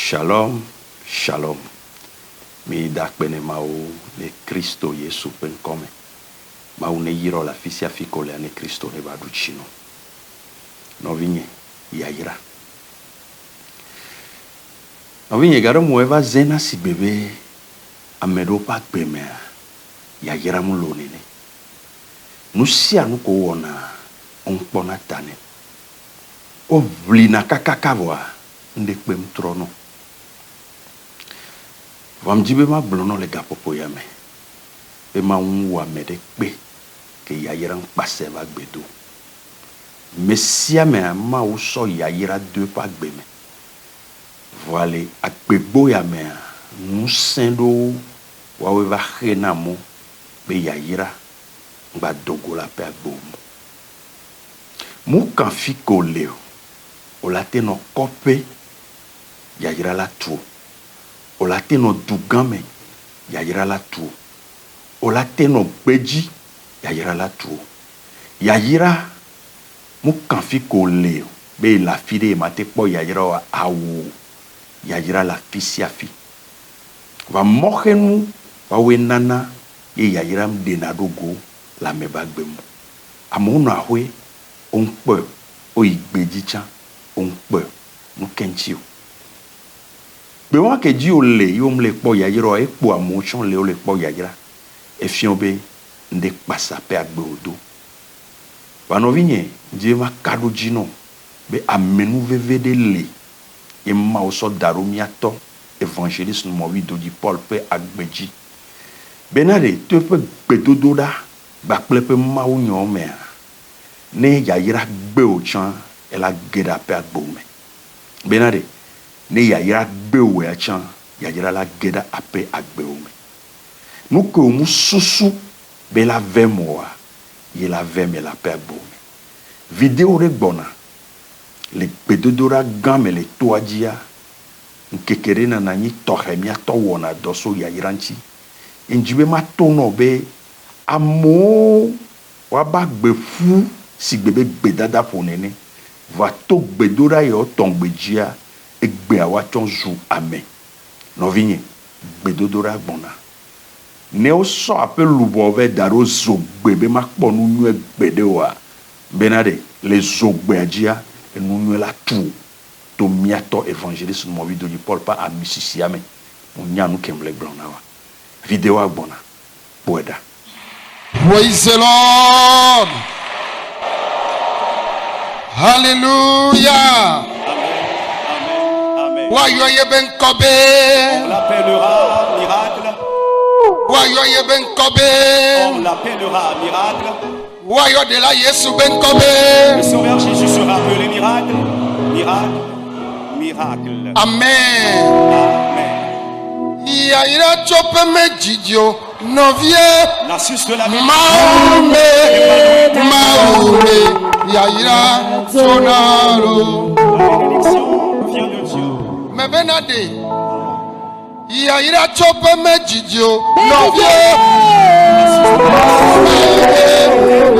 Shalom, shalom. Mi dakpene mao ne Kristo Yesu penkome. Mao ne yiro la fisia fikole ane Kristo ne baduchino. No vinye yaira. No vinye garo mueva zena si bebe amedo pa kpeme yaira mulonene. Nusia nuko wona onkpona tane. O vlina kakakavwa nde kpem trono. Vamjibe ma blono le gapopo yame. Be ma unwa mede kpe ke yayira nkpase va gbedo. Mesia me ma uso yayira deux pa gbeme. Voile akpebo yame nusendo wawe va khena mo be yayira ngba dogo la pe agbomo. Mu kan fi ko leo. O la te no kope yayira la tuo. O la te no dugame yayira la tuo. O la te no beji yayira la tuo. Yayira mu kan fi ko leo be la fide ma te po yayira wa awo yayira la fisia fi. Va mohenu wa we nana ye yayira mdena dogo la meba gbemu. Amono ahwe onkpe o igbeji chan onkpe nu kenchio. Be wa ke ji o le yo mle po yayira e po amotion le o le po yayira. E fion be nde pasa pe agbe odo. Wa no vinye je ma kado jino be amenu veve de le. E ma o so daromiato évangéliste no mo wido di Paul pe agbeji. Benade te pe gbedodo da ba ple pe ma o nyon me. Ne yayira gbe o chan e la geda pe agbome. Benade ne yayira gbe o ya chan yayira la geda ape agbeome. Nou ke ou mou susu be la vemoa ye la veme la pe agbome. Video re bona le bedodora game le toajia nkekere na nanyi tohemia to wona doso yayiranchi. Injibe ma tono be amo waba gbe fu si bebe gbedada ponene va to gbedora yo tongbejia egbe awa chonzu amen. No vinye gbedodora bona. Ne o so ape lubove daro zogbe be makpo nunwe gbedewa. Benade le zogbe ajia nunwe la tu to miato évangéliste no video di Paul pa a misisiame. Onyanu kemble blonawa. Video agbona. Boeda. Praise the Lord. Hallelujah. Amen. Wayoye ben kobe. On l'appellera miracle. Wayoye ben On kobe. l'appellera miracle. Wayo de la Yesu ben Le kobe. sauveur Jésus sera appelé miracle. Miracle. Miracle. Amen. Amen. Yaira chope me jidio novie. Narcisse de la vie. Maume. Yaira sonaro. La bénédiction vient de Dieu. Me benade. Yaira chope me jidio novie.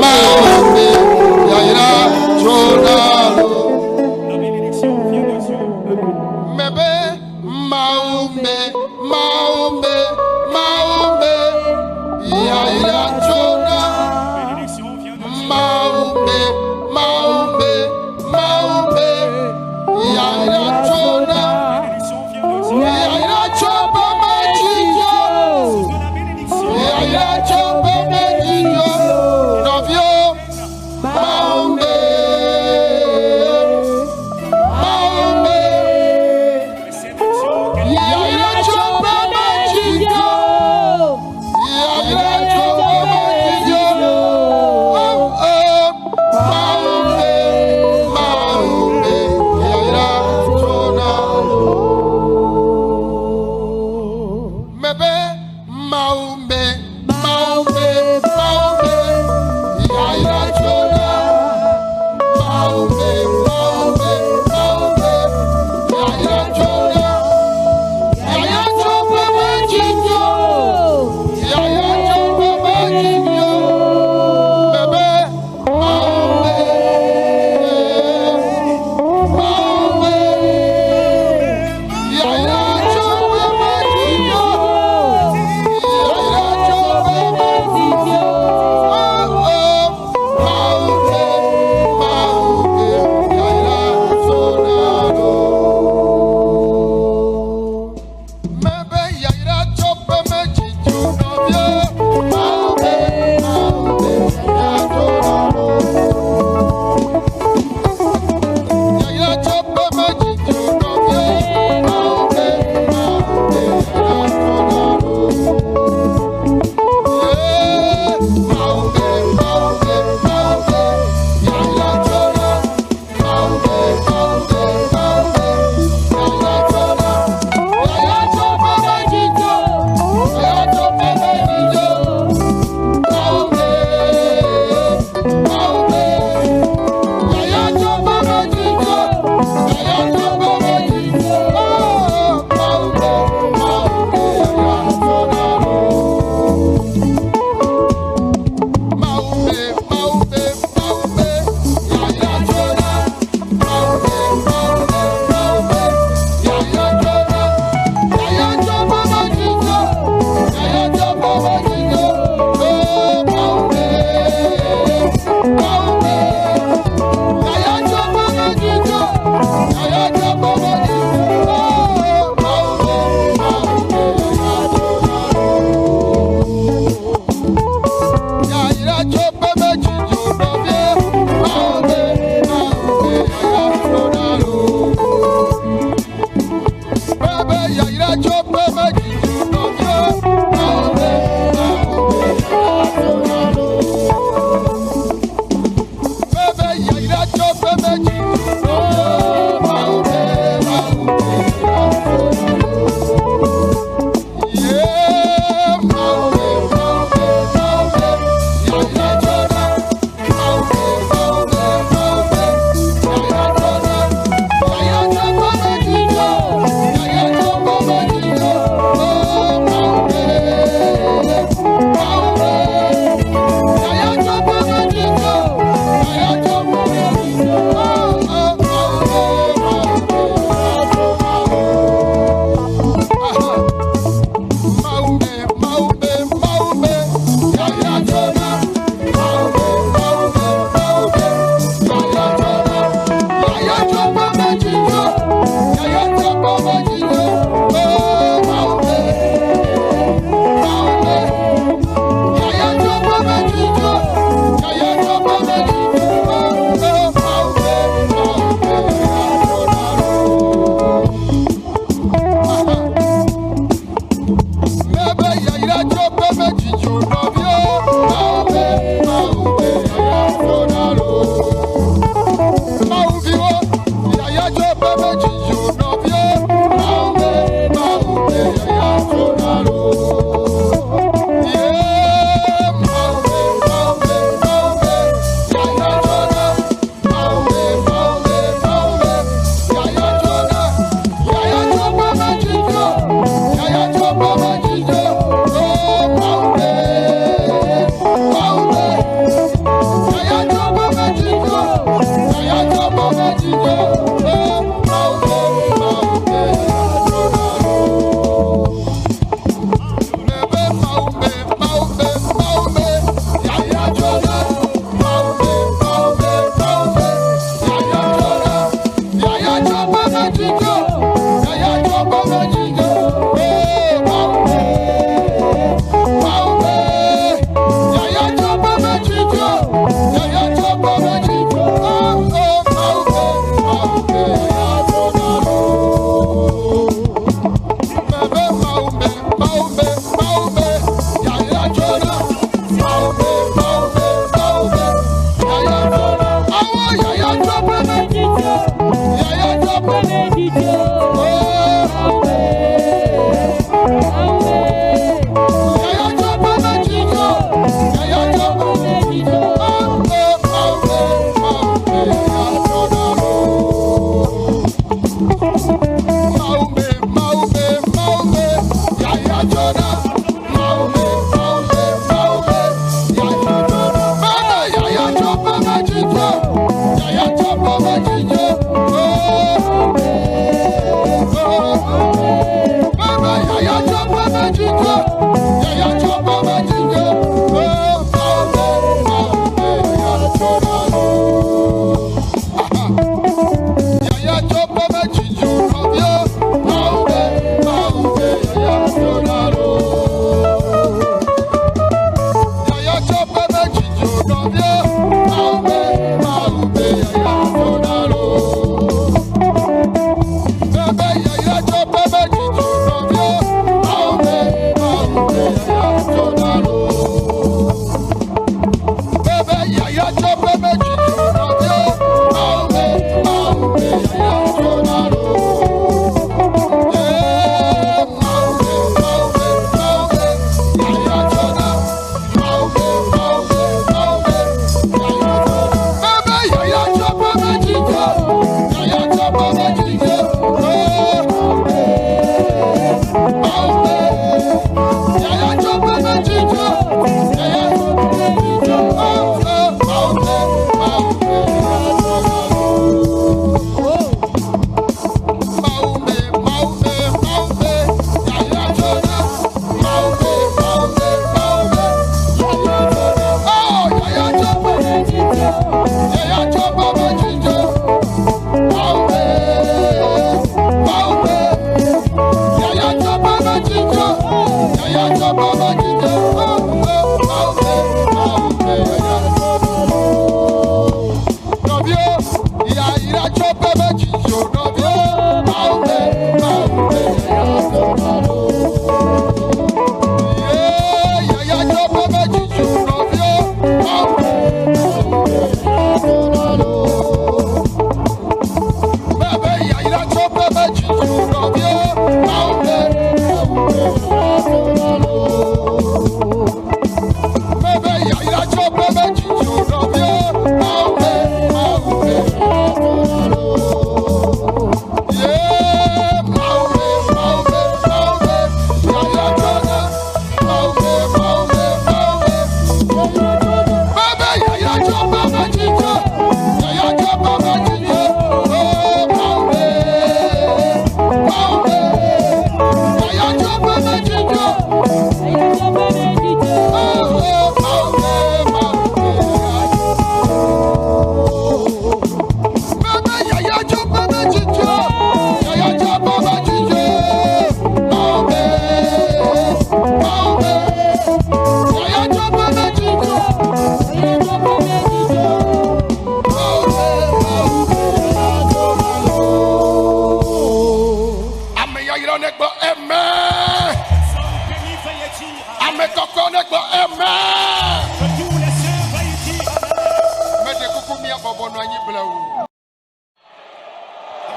Maume. Yaira sonaro. La bénédiction vient de Dieu. Mebe maume yaira chona La bénédiction vient de Dieu. maume yaira chona La bénédiction vient de Dieu. yaira chopa majijo De la bénédiction. yaira chopa majijo novio maume Réception. yaira chopa majijo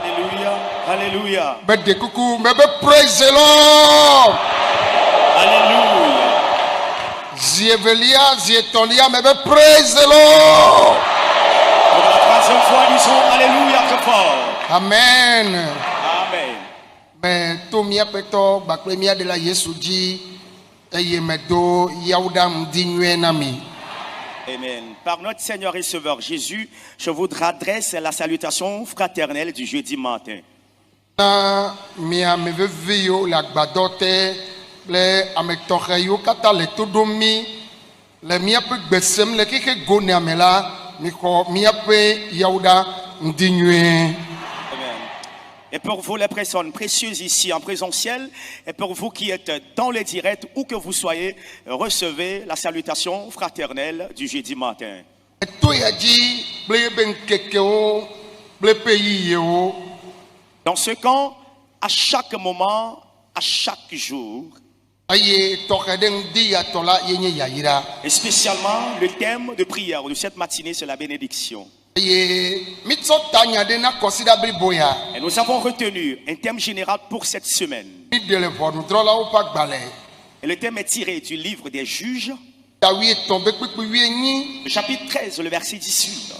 Alléluia. Alléluia. Bede kuku, mebe praise the Lord. Alléluia. Zievelia, zietolia, mebe praise the Lord. Pour la troisième fois, disons Alléluia très fort. Amen. Amen. Mais to mia peto bakle mia de la Yesu di eye medo yaudam dinwe nami. Amen. Par notre Seigneur et Sauveur Jésus, je vous adresse la salutation fraternelle du jeudi matin. Na mia mevevio la gbadote le amektoreyo kata le todomi le mia pe gbesem le keke gone amela miko mia pe yauda ndinwe. Amen. Et pour vous, les personnes précieuses ici en présentiel, et pour vous qui êtes dans les directs, où que vous soyez, recevez la salutation fraternelle du jeudi matin. Dans ce camp, à chaque moment, à chaque jour, et spécialement le thème de prière de cette matinée, c'est la bénédiction. Et nous avons retenu un thème général pour cette semaine. Et le thème est tiré du livre des Juges, le chapitre 13, le verset 18.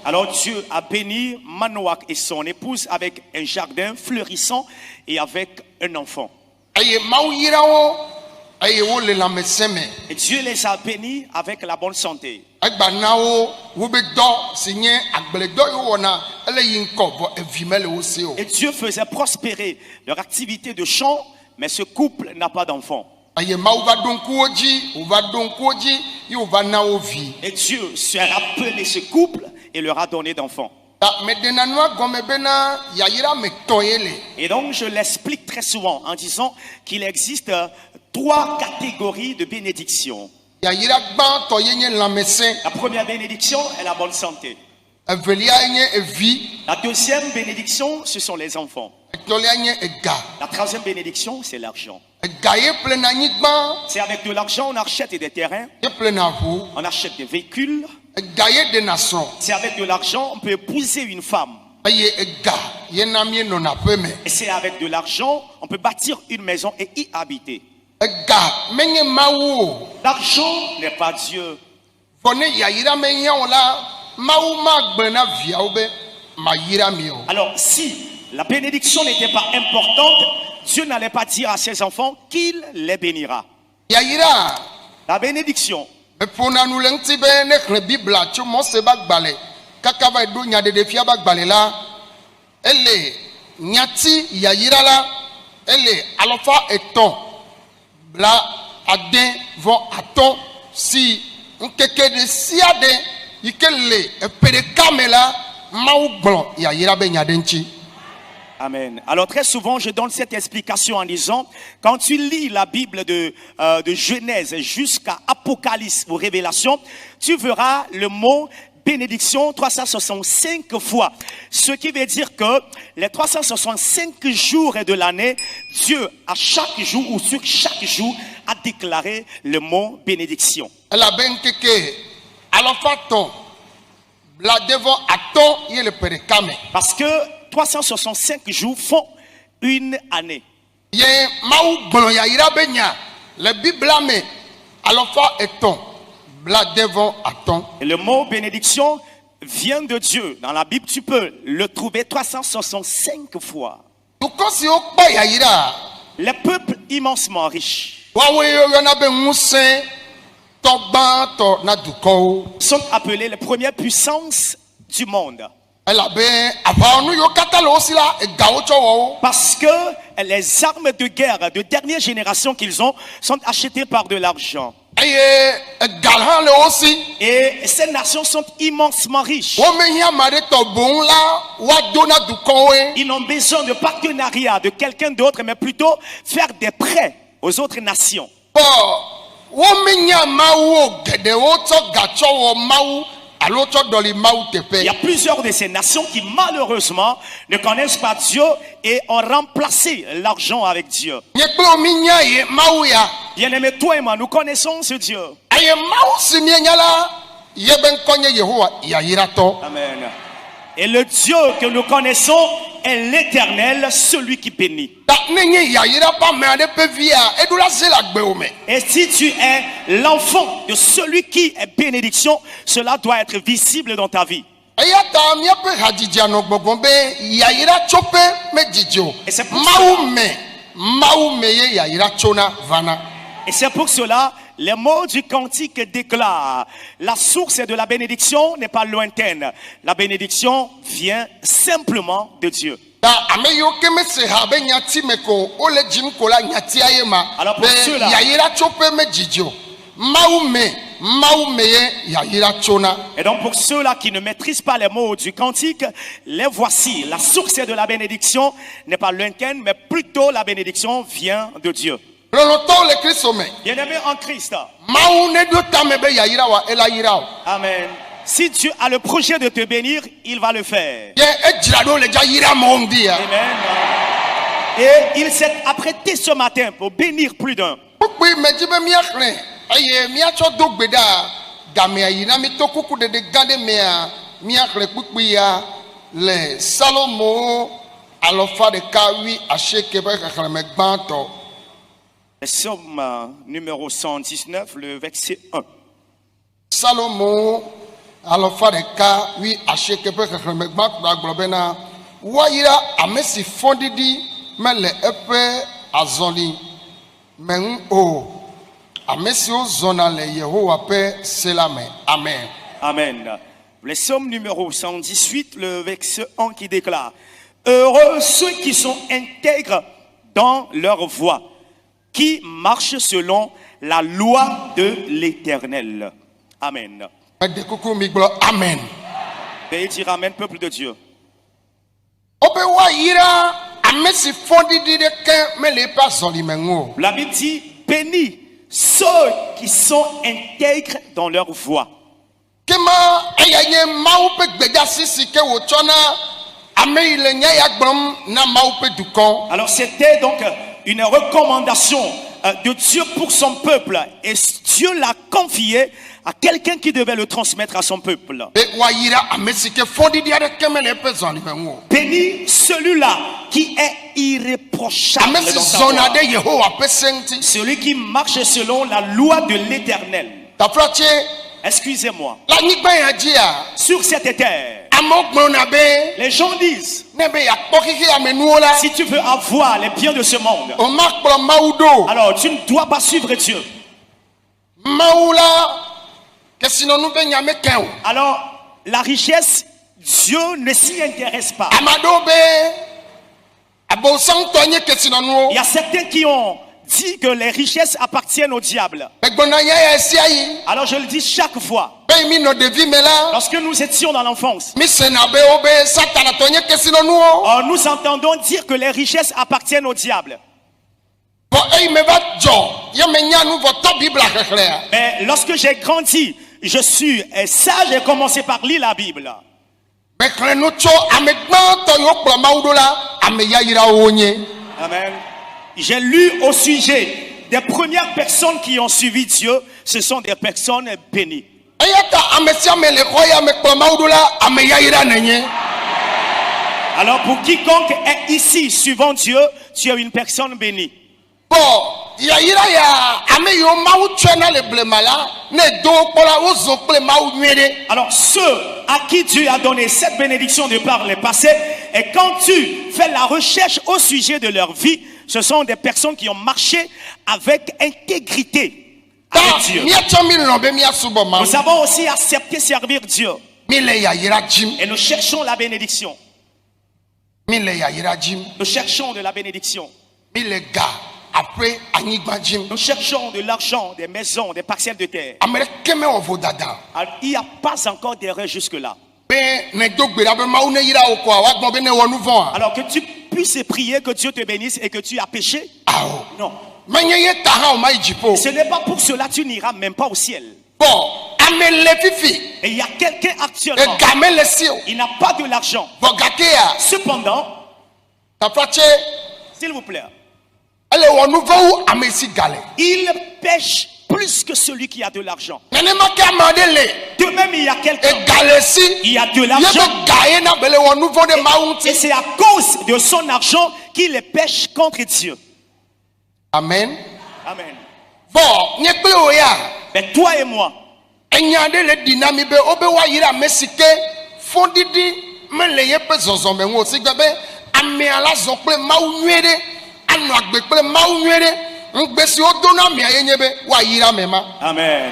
Alors Dieu a béni Manoach et son épouse avec un jardin fleurissant et avec un enfant. Et Dieu les a bénis avec la bonne santé. Et Dieu faisait prospérer leur activité de champ, mais ce couple n'a pas d'enfant. Et Dieu s'est rappelé ce couple et leur a donné d'enfants. Et donc je l'explique très souvent en disant qu'il existe 3 catégories de bénédictions. La première bénédiction est la bonne santé. La deuxième bénédiction, ce sont les enfants. La troisième bénédiction, c'est l'argent. C'est avec de l'argent on achète des terrains, on achète des véhicules. C'est avec de l'argent on peut épouser une femme. Et c'est avec de l'argent on peut bâtir une maison et y habiter. L'argent n'est pas Dieu. Alors si la bénédiction n'était pas importante, Dieu n'allait pas dire à ses enfants qu'il les bénira. La bénédiction. Amen. Alors très souvent, je donne cette explication en disant, quand tu lis la Bible de Genèse jusqu'à Apocalypse ou Révélation, tu verras le mot bénédiction 365 fois. Ce qui veut dire que les 365 jours de l'année, Dieu à chaque jour ou sur chaque jour a déclaré le mot bénédiction. Parce que 365 jours font une année. Et le mot bénédiction vient de Dieu. Dans la Bible, tu peux le trouver 365 fois. Les peuples immensement riches sont appelés les premières puissances du monde. Parce que les armes de guerre de dernière génération qu'ils ont sont achetées par de l'argent. Et ces nations sont immensement riches. Ils n'ont besoin de partenariat de quelqu'un d'autre, mais plutôt faire des prêts aux autres nations. Il y a plusieurs de ces nations qui malheureusement ne connaissent pas Dieu et ont remplacé l'argent avec Dieu. Bien-aimé, toi et moi, nous connaissons ce Dieu. Amen. Et le Dieu que nous connaissons est l'Éternel, celui qui bénit. Et si tu es l'enfant de celui qui est bénédiction, cela doit être visible dans ta vie. Et c'est pour cela, les mots du cantique déclarent: la source de la bénédiction n'est pas lointaine. La bénédiction vient simplement de Dieu. Alors pour ceux-là Et donc pour ceux-là qui ne maîtrisent pas les mots du cantique, les voici. La source de la bénédiction n'est pas lointaine, mais plutôt la bénédiction vient de Dieu. Bien-aimé en Christ. Amen. Si Dieu a le projet de te bénir, il va le faire. Amen. Et il s'est apprêté ce matin pour bénir plus d'un. Psaume numéro 119, le verset 1. Salomon alofa deka wi asheke pe xexleme gba kura gblɔ bena woayra ame si fɔɖiɖi mele eƒe azɔli me ŋu o ame siwo zɔna le Yehowa ƒe se la me. Amen. Amen. Le psaume numéro 118, le verset 1 qui déclare: heureux ceux qui sont intègres dans leur voie, qui marchent selon la loi de l'Éternel. Amen. Amen. Veuillez dire Amen, peuple de Dieu. La Bible dit: bénis ceux qui sont intègres dans leur voie. Alors c'était donc une recommandation de Dieu pour son peuple, et Dieu l'a confié à quelqu'un qui devait le transmettre à son peuple. Bénis celui-là qui est irréprochable dans sa voie. Celui qui marche selon la loi de l'Éternel. Excusez-moi. Sur cette terre, les gens disent: si tu veux avoir les biens de ce monde, alors tu ne dois pas suivre Dieu. Alors la richesse, Dieu ne s'y intéresse pas. Il y a certains qui ont dit que les richesses appartiennent au diable. Alors je le dis chaque fois. Lorsque nous étions dans l'enfance, nous entendons dire que les richesses appartiennent au diable. Mais lorsque j'ai grandi, je suis sage et commencé par lire la Bible. Amen. J'ai lu au sujet des premières personnes qui ont suivi Dieu. Ce sont des personnes bénies. Alors pour quiconque est ici suivant Dieu, tu es une personne bénie. Alors ceux à qui Dieu a donné cette bénédiction de par le passé, et quand tu fais la recherche au sujet de leur vie, ce sont des personnes qui ont marché avec intégrité avec Dieu. Nous avons aussi accepté servir Dieu. Et nous cherchons la bénédiction. Nous cherchons de la bénédiction. Nous cherchons de l'argent, des maisons, des parcelles de terre. Alors, il n'y a pas encore d'erreur jusque-là. Alors que tu puisses prier que Dieu te bénisse et que tu as péché. Non. Ce n'est pas pour cela que tu n'iras même pas au ciel. Et il y a quelqu'un actuellement, il n'a pas de l'argent. Cependant, s'il vous plaît, il pêche plus que celui qui a de l'argent. De même, il y a quelqu'un qui a de l'argent, et c'est à cause de son argent qu'il pêche contre Dieu. Amen. Amen. Bon, mais toi et moi, amen.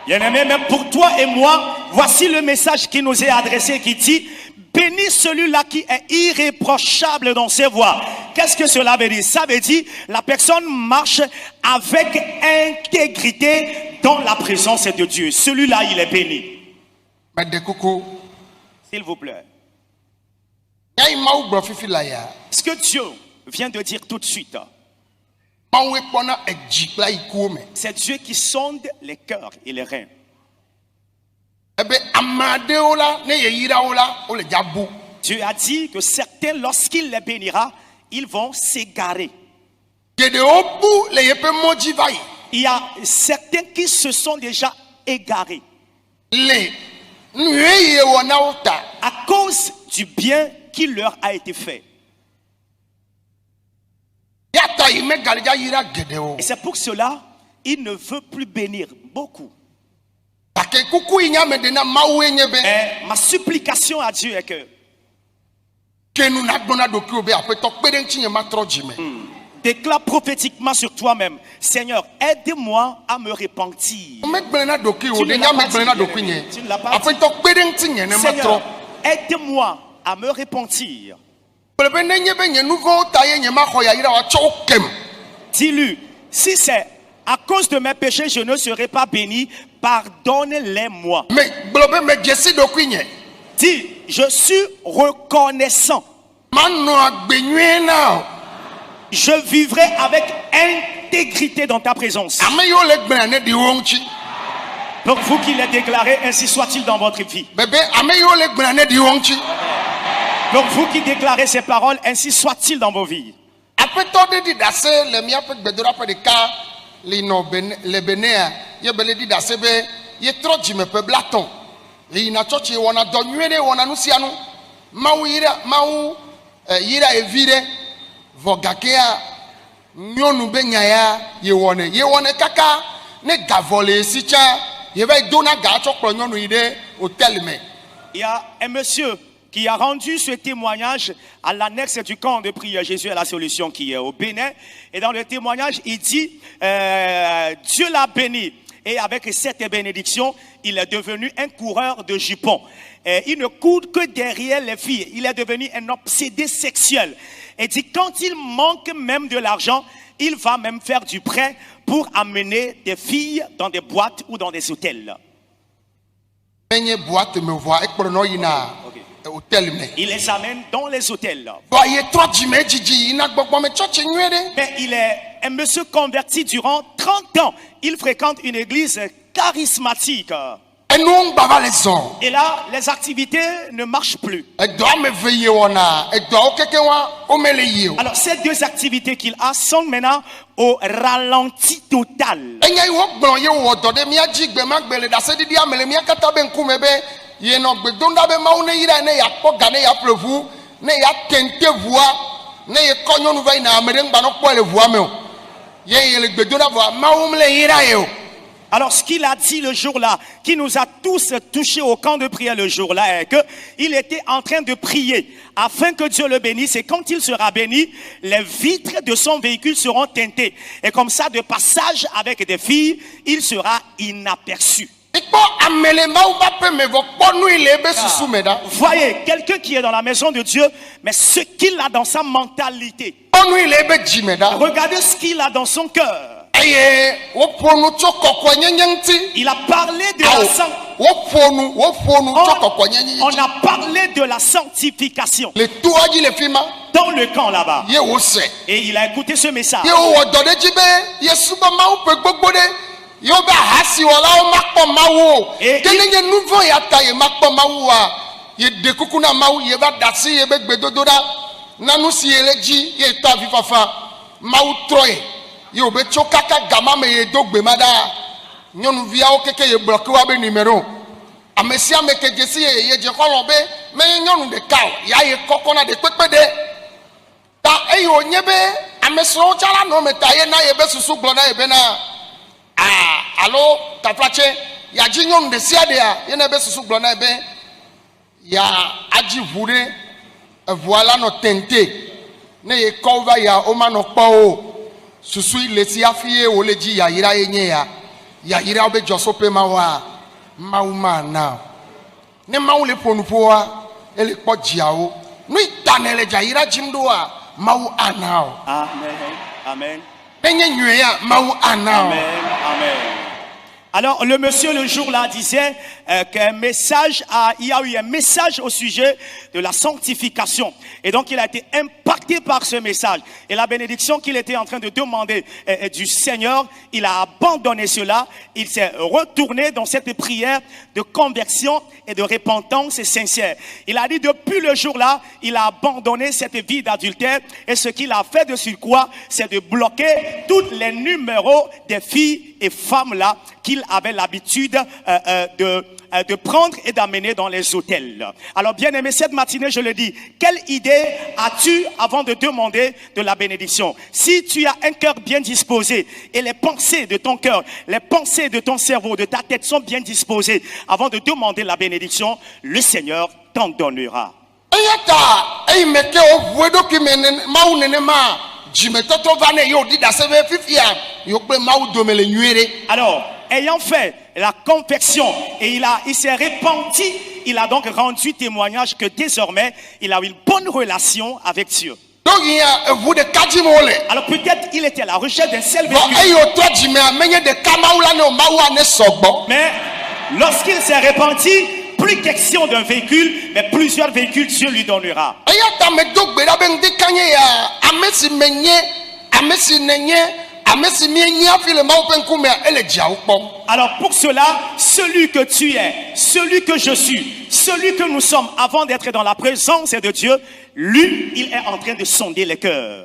Bien-aimé, mais pour toi et moi, voici le message qui nous est adressé, qui dit: bénis celui-là qui est irréprochable dans ses voies. Qu'est-ce que cela veut dire? Ça veut dire la personne marche avec intégrité dans la présence de Dieu. Celui-là, il est béni. Mais de coucou. S'il vous plaît. Y'a une maou bro fifi la ya. Ce que Dieu vient de dire tout de suite, Maou e pona e jikla ikume. c'est Dieu qui sonde les cœurs et les reins. Ebe amade ola ne ye yira ola ole jabu. Dieu a dit que certains, lorsqu'il les bénira, ils vont s'égarer. Gede obu le yepe moji vai. Il y a certains qui se sont déjà égarés Le nuye ye wona ota. à cause du bien qui leur a été fait. Yata ime galija yira gede o. Et c'est pour cela il ne veut plus bénir beaucoup. Ake kuku inya medena maou enyebe. Et ma supplication à Dieu est que Que nous n'abonna doki obe apeto peden tinye matro jime. déclare prophétiquement sur toi-même, Seigneur, aide-moi à me repentir. Me gblena doki o de l'as nya pas me gblena dit, doki nye. tu ne l'as pas dit. Apeto peden tinye ne matro. Seigneur, aide-moi à me repentir. Plebe ne nyebe nye nouveau taye nye ma khoya yira wa cho kem. Dis-lui, si c'est à cause de mes péchés, je ne serai pas béni, pardonne-les-moi. Mais blobe me jesi doki nye. Dis, je suis reconnaissant. Mano agbenyue na. Je vivrai avec intégrité dans ta présence. Ame yo le gbena ne di wonchi. Pour vous qui les déclarez, ainsi soit-il dans votre vie. Bébé ame yo le gbena ne di wonchi. Pour vous qui déclarez ces paroles, ainsi soit-il dans vos vies. Apeto de di dase le mia pe gbedora pe de ka le no le benea ye bele di dase be ye tro jime pe blaton. E na church ye wona do nwere wona nu sia nu. Mau yira evire vogakea nyonu benya ya ye wone kaka ne gavole sicha ye va dona ga chokro nyonu ide hôtel me. Il y a un monsieur qui a rendu ce témoignage à l'annexe du camp de prière Jésus est la solution qui est au Bénin. Et dans le témoignage, il dit, Dieu l'a béni. Et avec cette bénédiction, il est devenu un coureur de jupons. Et il ne court que derrière les filles. Il est devenu un obsédé sexuel. Et dit, quand il manque même de l'argent, il va même faire du prêt pour amener des filles dans des boîtes ou dans des hôtels. Benye boîte me voit ekprono yina hôtel me. Il les amène dans les hôtels. Ba ye tro jime jiji ina gbogbo me church nwere. Mais il est un monsieur converti durant 30 ans. Il fréquente une église charismatique. Enu baba les on. Et là, les activités ne marchent plus. Edo me veye wona, edo okekewa o mele ye. Alors, ces deux activités qu'il a sont maintenant au ralenti total. Enya yo gbon ye wo do de mia jigbe magbele da se didi amele mia kata be nkume be ye no gbe donda be ma une yira ne ya po gane ya plevu ne ya tente voix ne ye konyo nu vai na amere ngba no po le voix me o ye le gbe donda voix ma o mele yira ye o. Alors, ce qu'il a dit le jour-là, qui nous a tous touchés au camp de prière le jour-là, est qu'il était en train de prier afin que Dieu le bénisse. Et quand il sera béni, les vitres de son véhicule seront teintées. Et comme ça, de passage avec des filles, il sera inaperçu. Voyez, quelqu'un qui est dans la maison de Dieu, mais ce qu'il a dans sa mentalité. Regardez ce qu'il a dans son cœur. Il a parlé de la on a parlé de la sanctification dans le camp là-bas. Et il a écouté ce message. Yo be chokaka gama me ye dogbe mada nyonu via o keke ye bloqué wa be numéro amesia me ke jesi ye je kolon be me nyonu de kaw ya ye kokona de pepede ta eyo nyebe ameso chala no me ta ye na ye be susu glona ye be na allo ta plache ya ji nyonu de sia de a ye na be susu glona ye be ya aji vure voilà no tente ne ye kova ya o ma no po susui lesi afie oleji ya yira yenye ya yira obe josope mawa mauma na ne mawu le ponupoa ele pojiawo no itanele ja yira jimdoa mawu anao. Amen. Amen. Enye nwe ya mawu anao. Amen. Amen. Alors le monsieur le jour-là disait il y a eu un message au sujet de la sanctification. Et donc il a été impacté par ce message. Et la bénédiction qu'il était en train de demander du Seigneur, il a abandonné cela. Il s'est retourné dans cette prière de conversion et de repentance sincère. Il a dit depuis le jour-là, il a abandonné cette vie d'adultère. Et ce qu'il a fait de surcroît, c'est de bloquer tous les numéros des filles et femmes là qu'il avait l'habitude de prendre et d'amener dans les hôtels. Alors bien aimé, cette matinée, je le dis, quelle idée as-tu avant de demander de la bénédiction? Si tu as un cœur bien disposé et les pensées de ton cœur, les pensées de ton cerveau, de ta tête sont bien disposées avant de demander la bénédiction, le Seigneur t'en donnera. Alors, ayant fait la confession et il s'est repenti, il a donc rendu témoignage que désormais il a une bonne relation avec Dieu. Alors peut-être il était à la recherche d'un seul véhicule. Mais lorsqu'il s'est repenti, plus question d'un véhicule, mais plusieurs véhicules Dieu lui donnera. Alors pour cela, celui que tu es, celui que je suis, celui que nous sommes avant d'être dans la présence de Dieu, lui, il est en train de sonder les cœurs.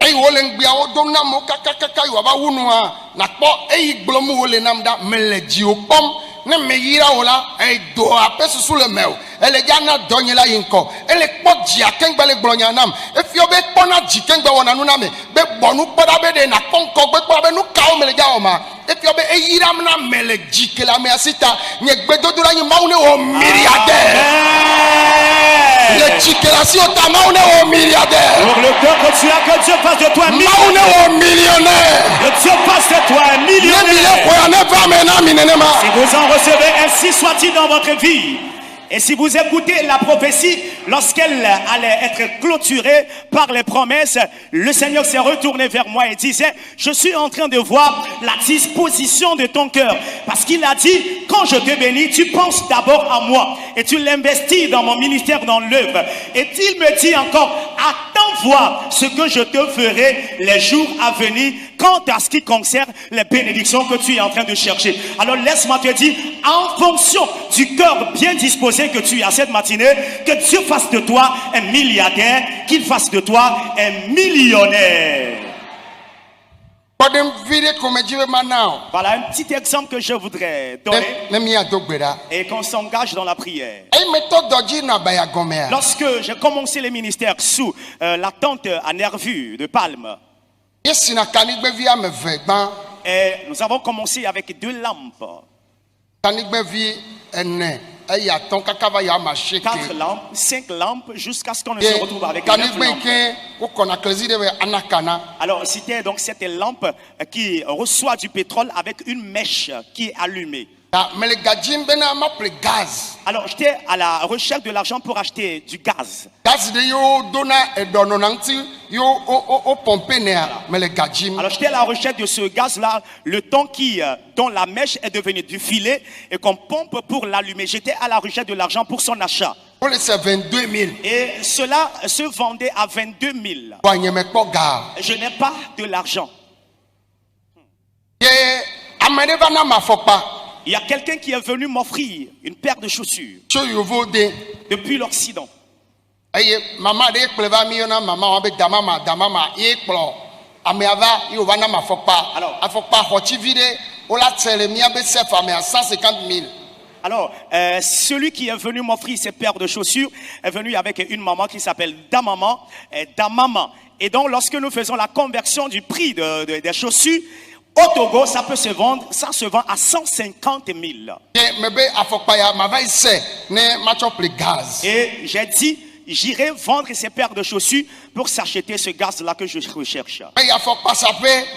ne me yira ola e do apesu sule meu ele jana donyela yinko ele kpɔ dia kengbe gblonya nam efio be kpɔna dzi kengbe wona nu na me be bonu kpɔda be de na kɔnkɔ gbe kpɔ be nu kawo me le ja o ma efio be eyira na me le dzi kela me asita nye gbedodo la nyi mawu ne o milliardaire le dzi kela si o ta mawu ne o milliardaire pour le cœur que tu as, que Dieu fasse de toi un millionnaire, mawu ne o millionnaire que Dieu fasse de toi un millionnaire. Si vous en recevez, ainsi soit-il dans votre vie. Et si vous écoutez la prophétie, lorsqu'elle allait être clôturée par les promesses, le Seigneur s'est retourné vers moi et disait, je suis en train de voir la disposition de ton cœur. Parce qu'il a dit, quand je te bénis, tu penses d'abord à moi. Et tu l'investis dans mon ministère, dans l'œuvre. Et il me dit encore, attends voir ce que je te ferai les jours à venir quant à ce qui concerne les bénédictions que tu es en train de chercher. Alors laisse-moi te dire, en fonction du cœur bien disposé que tu as cette matinée, que Dieu fasse de toi un milliardaire, qu'il fasse de toi un millionnaire. Voilà un petit exemple que je voudrais donner et qu'on s'engage dans la prière. Lorsque j'ai commencé le ministère sous la tente à Nervus de Palme, et nous avons commencé avec 2 lampes. 4 lampes, 5 lampes, jusqu'à ce qu'on ne se retrouve avec 9 lampes. Alors c'était donc cette lampe qui reçoit du pétrole avec une mèche qui est allumée. Alors j'étais à la recherche de l'argent pour acheter du gaz. Alors j'étais à la recherche de ce gaz-là, le temps dont la mèche est devenue du filet et qu'on pompe pour l'allumer. J'étais à la recherche de l'argent pour son achat. Et cela se vendait à 22 000. Je n'ai pas de l'argent. Il y a quelqu'un qui est venu m'offrir une paire de chaussures depuis l'Occident. Alors, celui qui est venu m'offrir ces paires de chaussures est venu avec une maman qui s'appelle Damama. Et donc, lorsque nous faisons la conversion du prix des chaussures, au Togo, ça peut se vendre, ça se vend à 150 000. Et j'ai dit, j'irai vendre ces paires de chaussures pour s'acheter ce gaz-là que je recherche.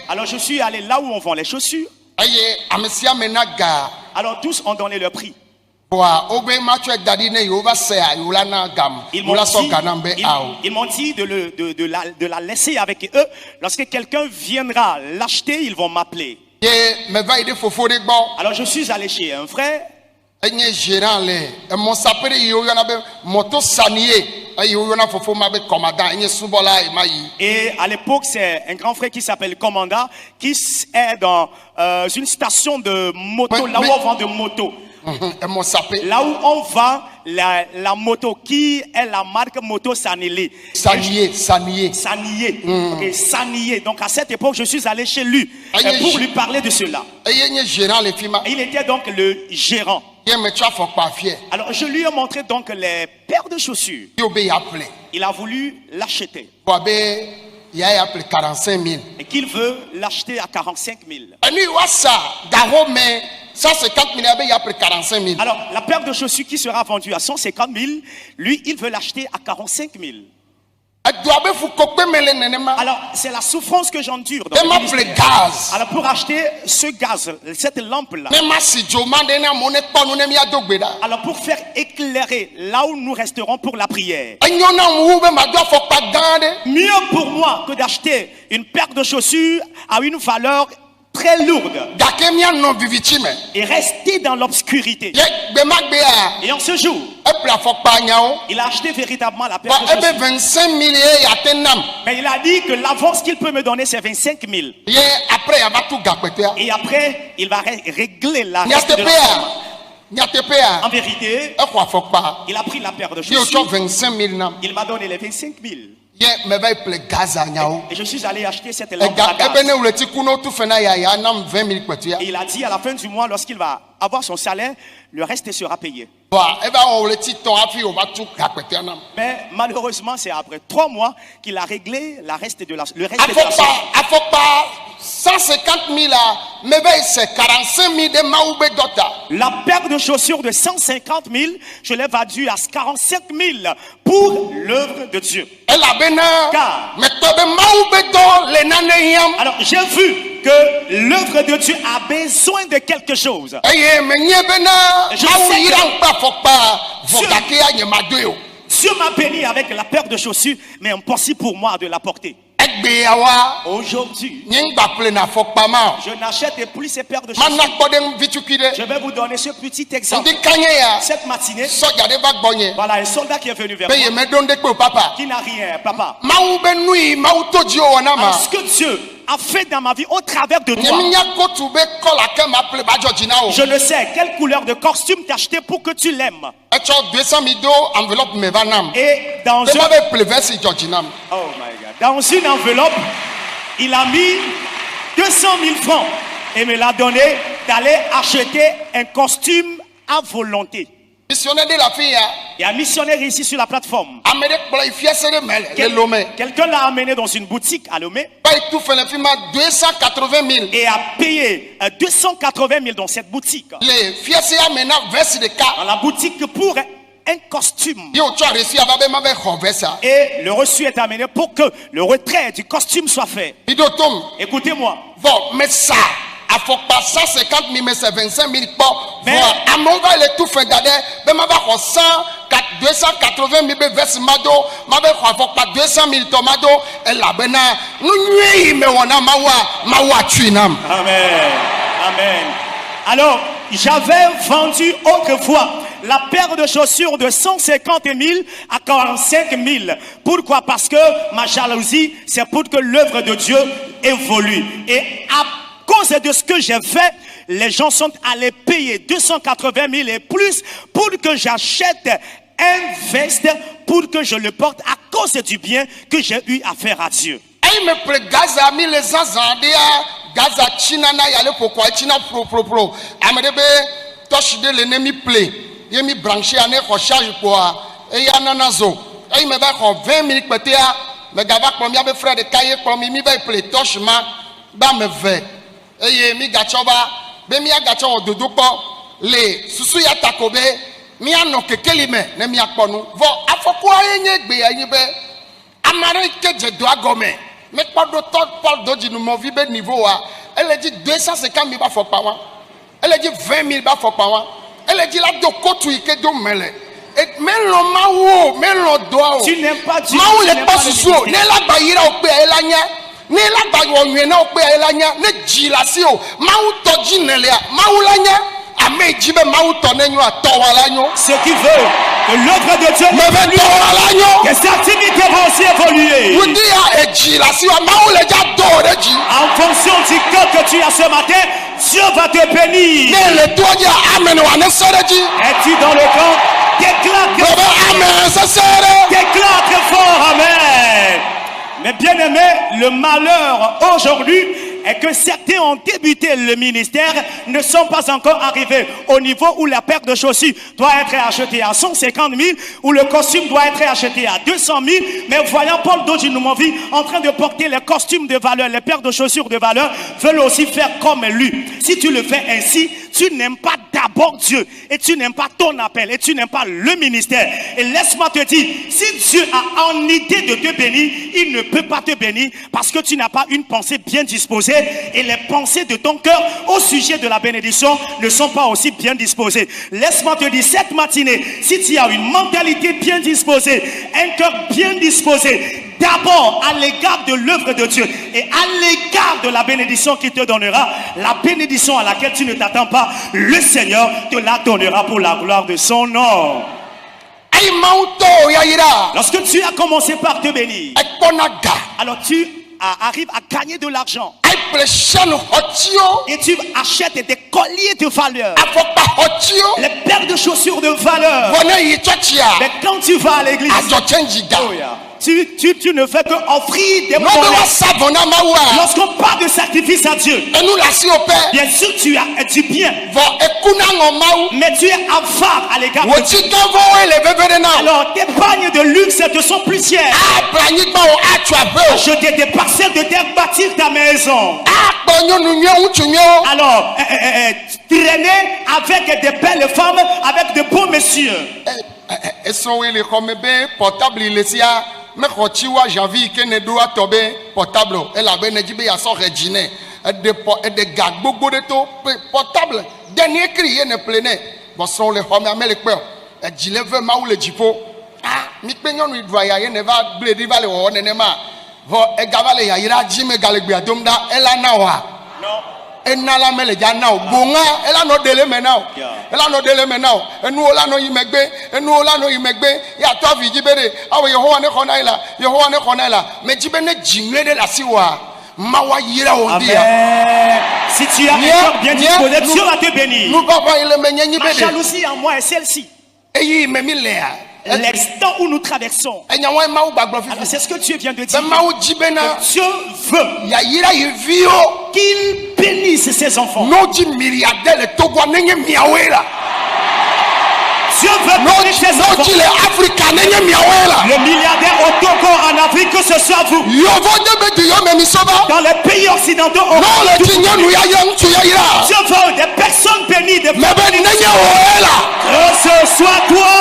Alors je suis allé là où on vend les chaussures. Alors tous ont donné leur prix. Ils m'ont dit de la laisser avec eux. Lorsque quelqu'un viendra l'acheter, ils vont m'appeler. Ye me va aider fofo de bon. Alors je suis allé chez un frère. Enye gérant le mon sapere yo yana be moto sanier ay yo yana fofo ma be commandant enye subola e mayi. Et à l'époque, c'est un grand frère qui s'appelle Commandant, qui est dans une station de moto, là où on vend de motos. Mon sapé. Là où on vend la moto, qui est la marque moto Sanelé. Sanier. Sanier. Okay, Sanier. Donc à cette époque, je suis allé chez lui pour lui parler de cela. Enye gérant le fima. Il était donc le gérant. Alors je lui ai montré donc les paires de chaussures. Il a voulu l'acheter. Il a appelé 45 000. Et qu'il veut l'acheter à 45 000. Alors la paire de chaussures qui sera vendue à 150 000, lui il veut l'acheter à 45 000. Alors c'est la souffrance que j'endure. Alors pour acheter ce gaz, cette lampe là. Alors pour faire éclairer là où nous resterons pour la prière. Mieux pour moi que d'acheter une paire de chaussures à une valeur très lourde et rester dans l'obscurité. Et en ce jour, il a acheté véritablement la paire de chaussures. Mais il a dit que l'avance qu'il peut me donner c'est 25 000. Et après, il va régler la reste de la somme. En vérité, il a pris la paire de chaussures. Il m'a donné les 25 000. Et je suis allé acheter cette lampe à gaz. Et il a dit à la fin du mois, lorsqu'il va avoir son salaire, le reste sera payé. Mais malheureusement, c'est après 3 mois qu'il a réglé le reste de la somme. 150 000 c'est 45 000 de Maoubé Dota. La paire de chaussures de 150 000, je l'ai vendue à 45 000 pour l'œuvre de Dieu. Car, alors j'ai vu que l'œuvre de Dieu a besoin de quelque chose. Dieu m'a béni avec la paire de chaussures, mais impossible pour moi de la porter. Aujourd'hui, je n'achète plus ces paires de chaussures. Je vais vous donner ce petit exemple. Cette matinée, voilà un soldat qui est venu vers moi, qui n'a rien, papa. Alors, ce que Dieu a fait dans ma vie au travers de toi, je ne sais quelle couleur de costume t'acheter pour que tu l'aimes. Et dans dans une enveloppe, il a mis 200 000 francs et me l'a donné d'aller acheter un costume à volonté. Il y a un missionnaire ici sur la plateforme. Quelqu'un l'a amené dans une boutique à Lomé et a payé 280 000 dans cette boutique. Dans la boutique pour un costume. Et le reçu est amené pour que le retrait du costume soit fait. Écoutez-moi. Mais ça, à faut pas 150 000, mais c'est 25 000 pour. Mais à mon gars, il est tout fait d'aller. Mais ma va 280 000 vers Mado, ma va pas 200 000 tomato. Et la bena, nous nuit, mais on a mawa tuinam. Amen. Amen. Alors, j'avais vendu autrefois la paire de chaussures de 150 000 à 45 000. Pourquoi? Parce que ma jalousie, c'est pour que l'œuvre de Dieu évolue. Et à cause de ce que j'ai fait, les gens sont allés payer 280 000 et plus pour que j'achète un veste pour que je le porte à cause du bien que j'ai eu à faire à Dieu. Gaza China na yale pourquoi China pro amadebe touche de l'ennemi play yemi branché ane recharge pour et ya nanazo et me ba 20 000 petea me gava combien be frère de cahier comme mi ba play touche ma ba me ve et mi gachoba be mi gacho ododo po le susu ya takobe mi ano kekelime ne mi akponu vo afoko ayenye gbe ayin be amare ke je do agome. Mais pas de temps, Paul Dodji nous m'a vu ben niveau. Elle a dit 250 000 bafo par mois. Elle a dit 20 000 bafo par mois. Elle a dit là de côté qui est de mêlé. Et mais le maou, mais le doigt. Tu n'aimes pas Dieu. Maou n'est pas sous. Ne la baïra au père elle a nia. Ni la bagwo nwena ope elanya ne jilasio mawu toji nelia mawu lanya ame jibe mawu to nenyo atowalanyo. Ce qui veut que l'œuvre de Dieu évolue, que sa activité va aussi évoluer. En fonction du cœur que tu as ce matin, Dieu va te bénir. Es-tu dans le camp? Déclare très fort, amen. Mais bien aimé, le malheur aujourd'hui est que certains ont débuté le ministère, ne sont pas encore arrivés au niveau où la paire de chaussures doit être achetée à 150 000, où le costume doit être acheté à 200 000. Mais voyant Paul Dodji-Noumonvi en train de porter les costumes de valeur, les paires de chaussures de valeur, veulent aussi faire comme lui. Si tu le fais ainsi, tu n'aimes pas d'abord Dieu, et tu n'aimes pas ton appel, et tu n'aimes pas le ministère. Et laisse-moi te dire, si Dieu a en idée de te bénir, il ne peut pas te bénir parce que tu n'as pas une pensée bien disposée. Et les pensées de ton cœur au sujet de la bénédiction ne sont pas aussi bien disposées. Laisse-moi te dire, cette matinée, si tu as une mentalité bien disposée, un cœur bien disposé, d'abord à l'égard de l'œuvre de Dieu et à l'égard de la bénédiction qu'il te donnera, la bénédiction à laquelle tu ne t'attends pas, le Seigneur te la donnera pour la gloire de son nom. Lorsque tu as commencé par te bénir, alors tu arrives à gagner de l'argent et tu achètes des colliers de valeur, les paires de chaussures de valeur. Mais quand tu vas à l'église, tu ne fais que offrir des monnaies. Lorsqu'on parle de sacrifice à Dieu, bien sûr tu as du bien, mais tu es avare à l'égard de Dieu. Alors tes pagnes de luxe te sont plus chères. Acheter des parcelles de terre, bâtir ta maison. Alors traîner avec des belles femmes, avec de beaux messieurs. Me khochiwa janvi ke ne do atobe portable ela be ne jibe ya so regine de gag gbogbo de to portable dernier cri ne plene bo son le home amele pe e jile ve ma wule jipo mi pe nyonu idwaya ye ne va bledi vale wo ne ma vo e gavale ya ira jime galegbe adomda ela na wa no enala mele jana o bonga ela no dele menao ela no dele menao enu ola no yimegbe ya to fi jibere awo Yehowa ne konaila me jibe ne jinwe de la siwa mawa yira on dia. Si tu as un cœur bien disposé, Dieu va te bénir. Nous papa il me nyi La jalousie en moi est celle-ci. Eyi me mi lea l'instant où nous traversons, c'est ce que Dieu vient de dire. Dieu veut qu'il bénisse ses enfants. Dieu veut bénir ses enfants. Le milliardaire au Togo, en Afrique, que ce soit vous. Dans les pays occidentaux, Dieu veut des personnes bénies, des personnes. Que ce soit toi.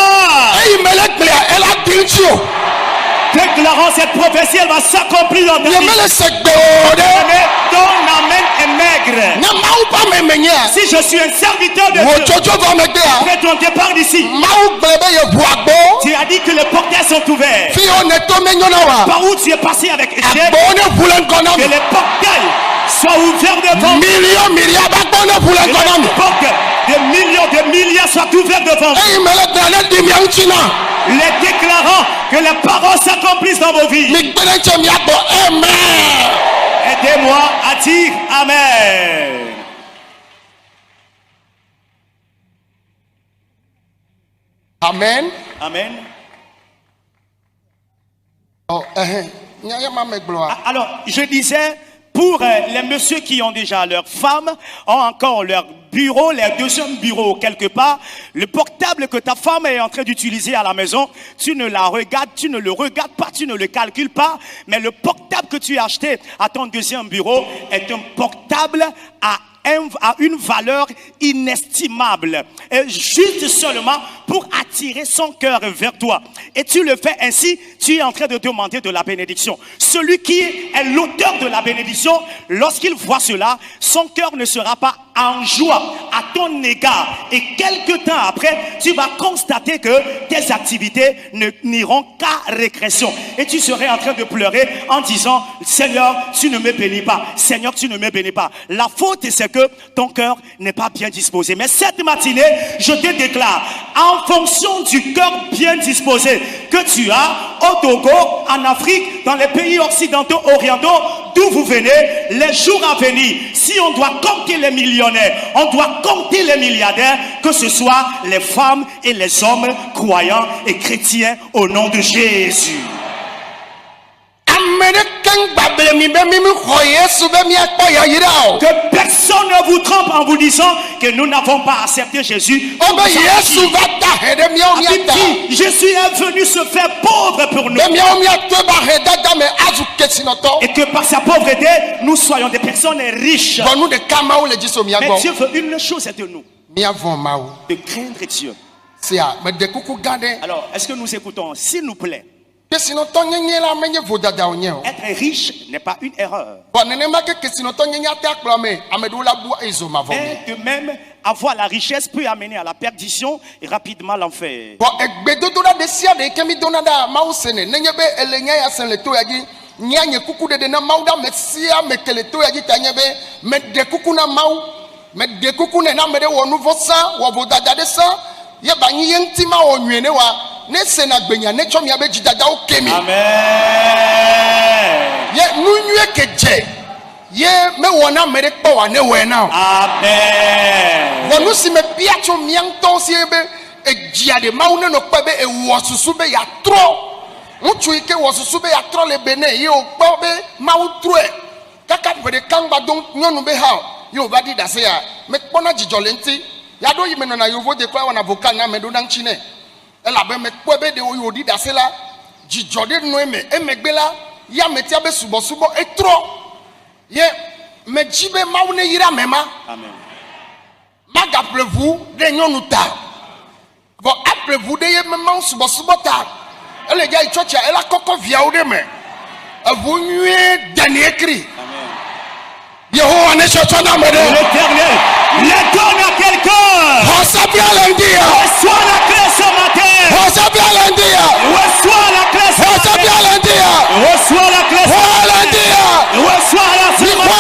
Déclarant cette prophétie, elle va s'accomplir dans ta vie. Ton amen est maigre. Si je suis un serviteur de Dieu, après ton départ d'ici, tu as dit que les portails sont ouverts. Par où tu es passé avec Étienne, que les portails soient ouverts devant. De milliards soient ouverts devant vous. Les déclarant que les paroles s'accomplissent dans vos vies. Aidez-moi à dire Amen. Amen. Amen. Alors, je disais, pour les messieurs qui ont déjà leurs femmes, ont encore leur bureau, leur deuxième bureau quelque part, le portable que ta femme est en train d'utiliser à la maison, tu ne la regardes, tu ne le regardes pas, tu ne le calcules pas, mais le portable que tu as acheté à ton deuxième bureau est un portable à une valeur inestimable, juste seulement pour attirer son cœur vers toi. Et tu le fais ainsi, tu es en train de demander de la bénédiction. Celui qui est l'auteur de la bénédiction, lorsqu'il voit cela, son cœur ne sera pas en joie à ton égard. Et quelque temps après, tu vas constater que tes activités n'iront qu'à régression. Et tu serais en train de pleurer en disant, Seigneur, tu ne me bénis pas. Seigneur, tu ne me bénis pas. La faute, c'est que ton cœur n'est pas bien disposé. Mais cette matinée, je te déclare, en fonction du cœur bien disposé que tu as au Togo, en Afrique, dans les pays occidentaux, orientaux, d'où vous venez, les jours à venir, si on doit compter les millionnaires, on doit compter les milliardaires, que ce soit les femmes et les hommes croyants et chrétiens au nom de Jésus. Que personne ne vous trompe en vous disant que nous n'avons pas accepté Jésus. Je suis venu se faire pauvre pour nous. Et que par sa pauvreté, nous soyons des personnes riches. Mais Dieu veut une chose de nous. De craindre Dieu. Alors, est-ce que nous écoutons, s'il nous plaît? Être riche n'est pas une erreur. Et de même, avoir la richesse peut amener à la perdition et rapidement l'enfer. Amen. Elle avait me kwebe de oyodi dasela jijode noeme emegbela ya metia be subo subo etro ye me jibe maune yira mema. Amen. Maga plevu de nyonuta bo aplevu de ye mema subo subo ta ele ja ichocha ela koko via ode me avu nue dani écrit. Amen. Yehowa ne chocha na mede l'Éternel le donne à quelqu'un. Reçois la clé ce matin. Reçois la clé ce matin. Reçois la clé ce matin. Reçois la clé ce matin.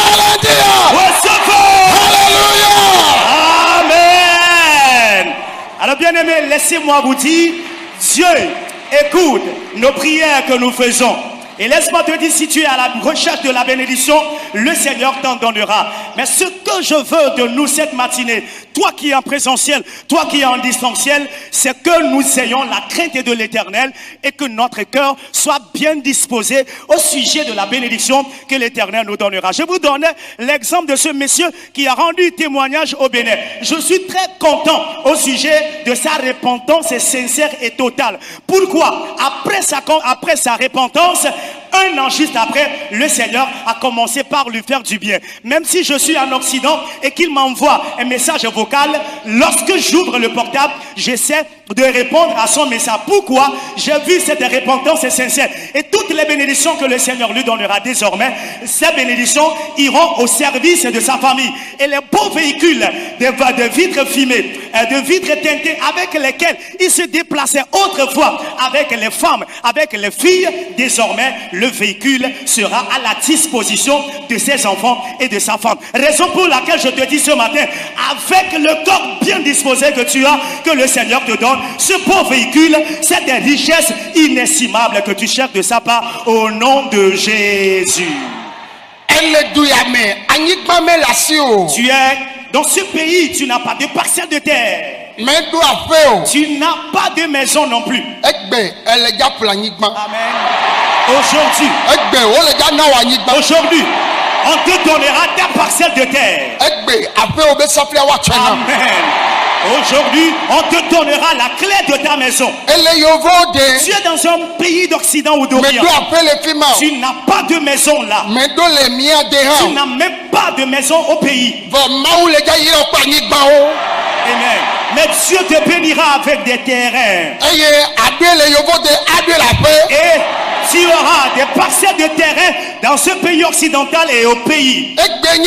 Amen. Alors bien aimé, laissez-moi vous dire, Dieu écoute nos prières que nous faisons. Et laisse-moi te dire, si tu es à la recherche de la bénédiction, le Seigneur t'en donnera. Mais ce que je veux de nous cette matinée, toi qui es en présentiel, toi qui es en distanciel, c'est que nous ayons la crainte de l'Éternel et que notre cœur soit bien disposé au sujet de la bénédiction que l'Éternel nous donnera. Je vous donne l'exemple de ce monsieur qui a rendu témoignage au Bénin. Je suis très content au sujet de sa repentance sincère et totale. Pourquoi? Après sa repentance, un an juste après, le Seigneur a commencé par lui faire du bien. Même si je suis en Occident et qu'il m'envoie un message vocal, lorsque j'ouvre le portable, j'essaie de répondre à son message. Pourquoi? J'ai vu cette repentance sincère. Et toutes les bénédictions que le Seigneur lui donnera désormais, ces bénédictions iront au service de sa famille. Et les beaux véhicules de vitres fumées, de vitres teintées avec lesquels il se déplaçait autrefois avec les femmes, avec les filles, désormais le véhicule sera à la disposition de ses enfants et de sa femme. Raison pour laquelle je te dis ce matin, avec le corps bien disposé que tu as, que le Seigneur te donne, ce beau véhicule, cette richesse inestimable que tu cherches de sa part, au nom de Jésus. Tu es dans ce pays, tu n'as pas de parcelle de terre. Tu n'as pas de maison non plus. Amen. Aujourd'hui, on te donnera ta parcelle de terre. Amen. Aujourd'hui, on te donnera la clé de ta maison. Tu es dans un pays d'Occident ou d'Orient. Tu n'as pas de maison là. Tu n'as même pas de maison au pays. Amen. Mais Dieu te bénira avec des terrains. Et tu auras des parcelles de terrain dans ce pays occidental et au pays. Amen.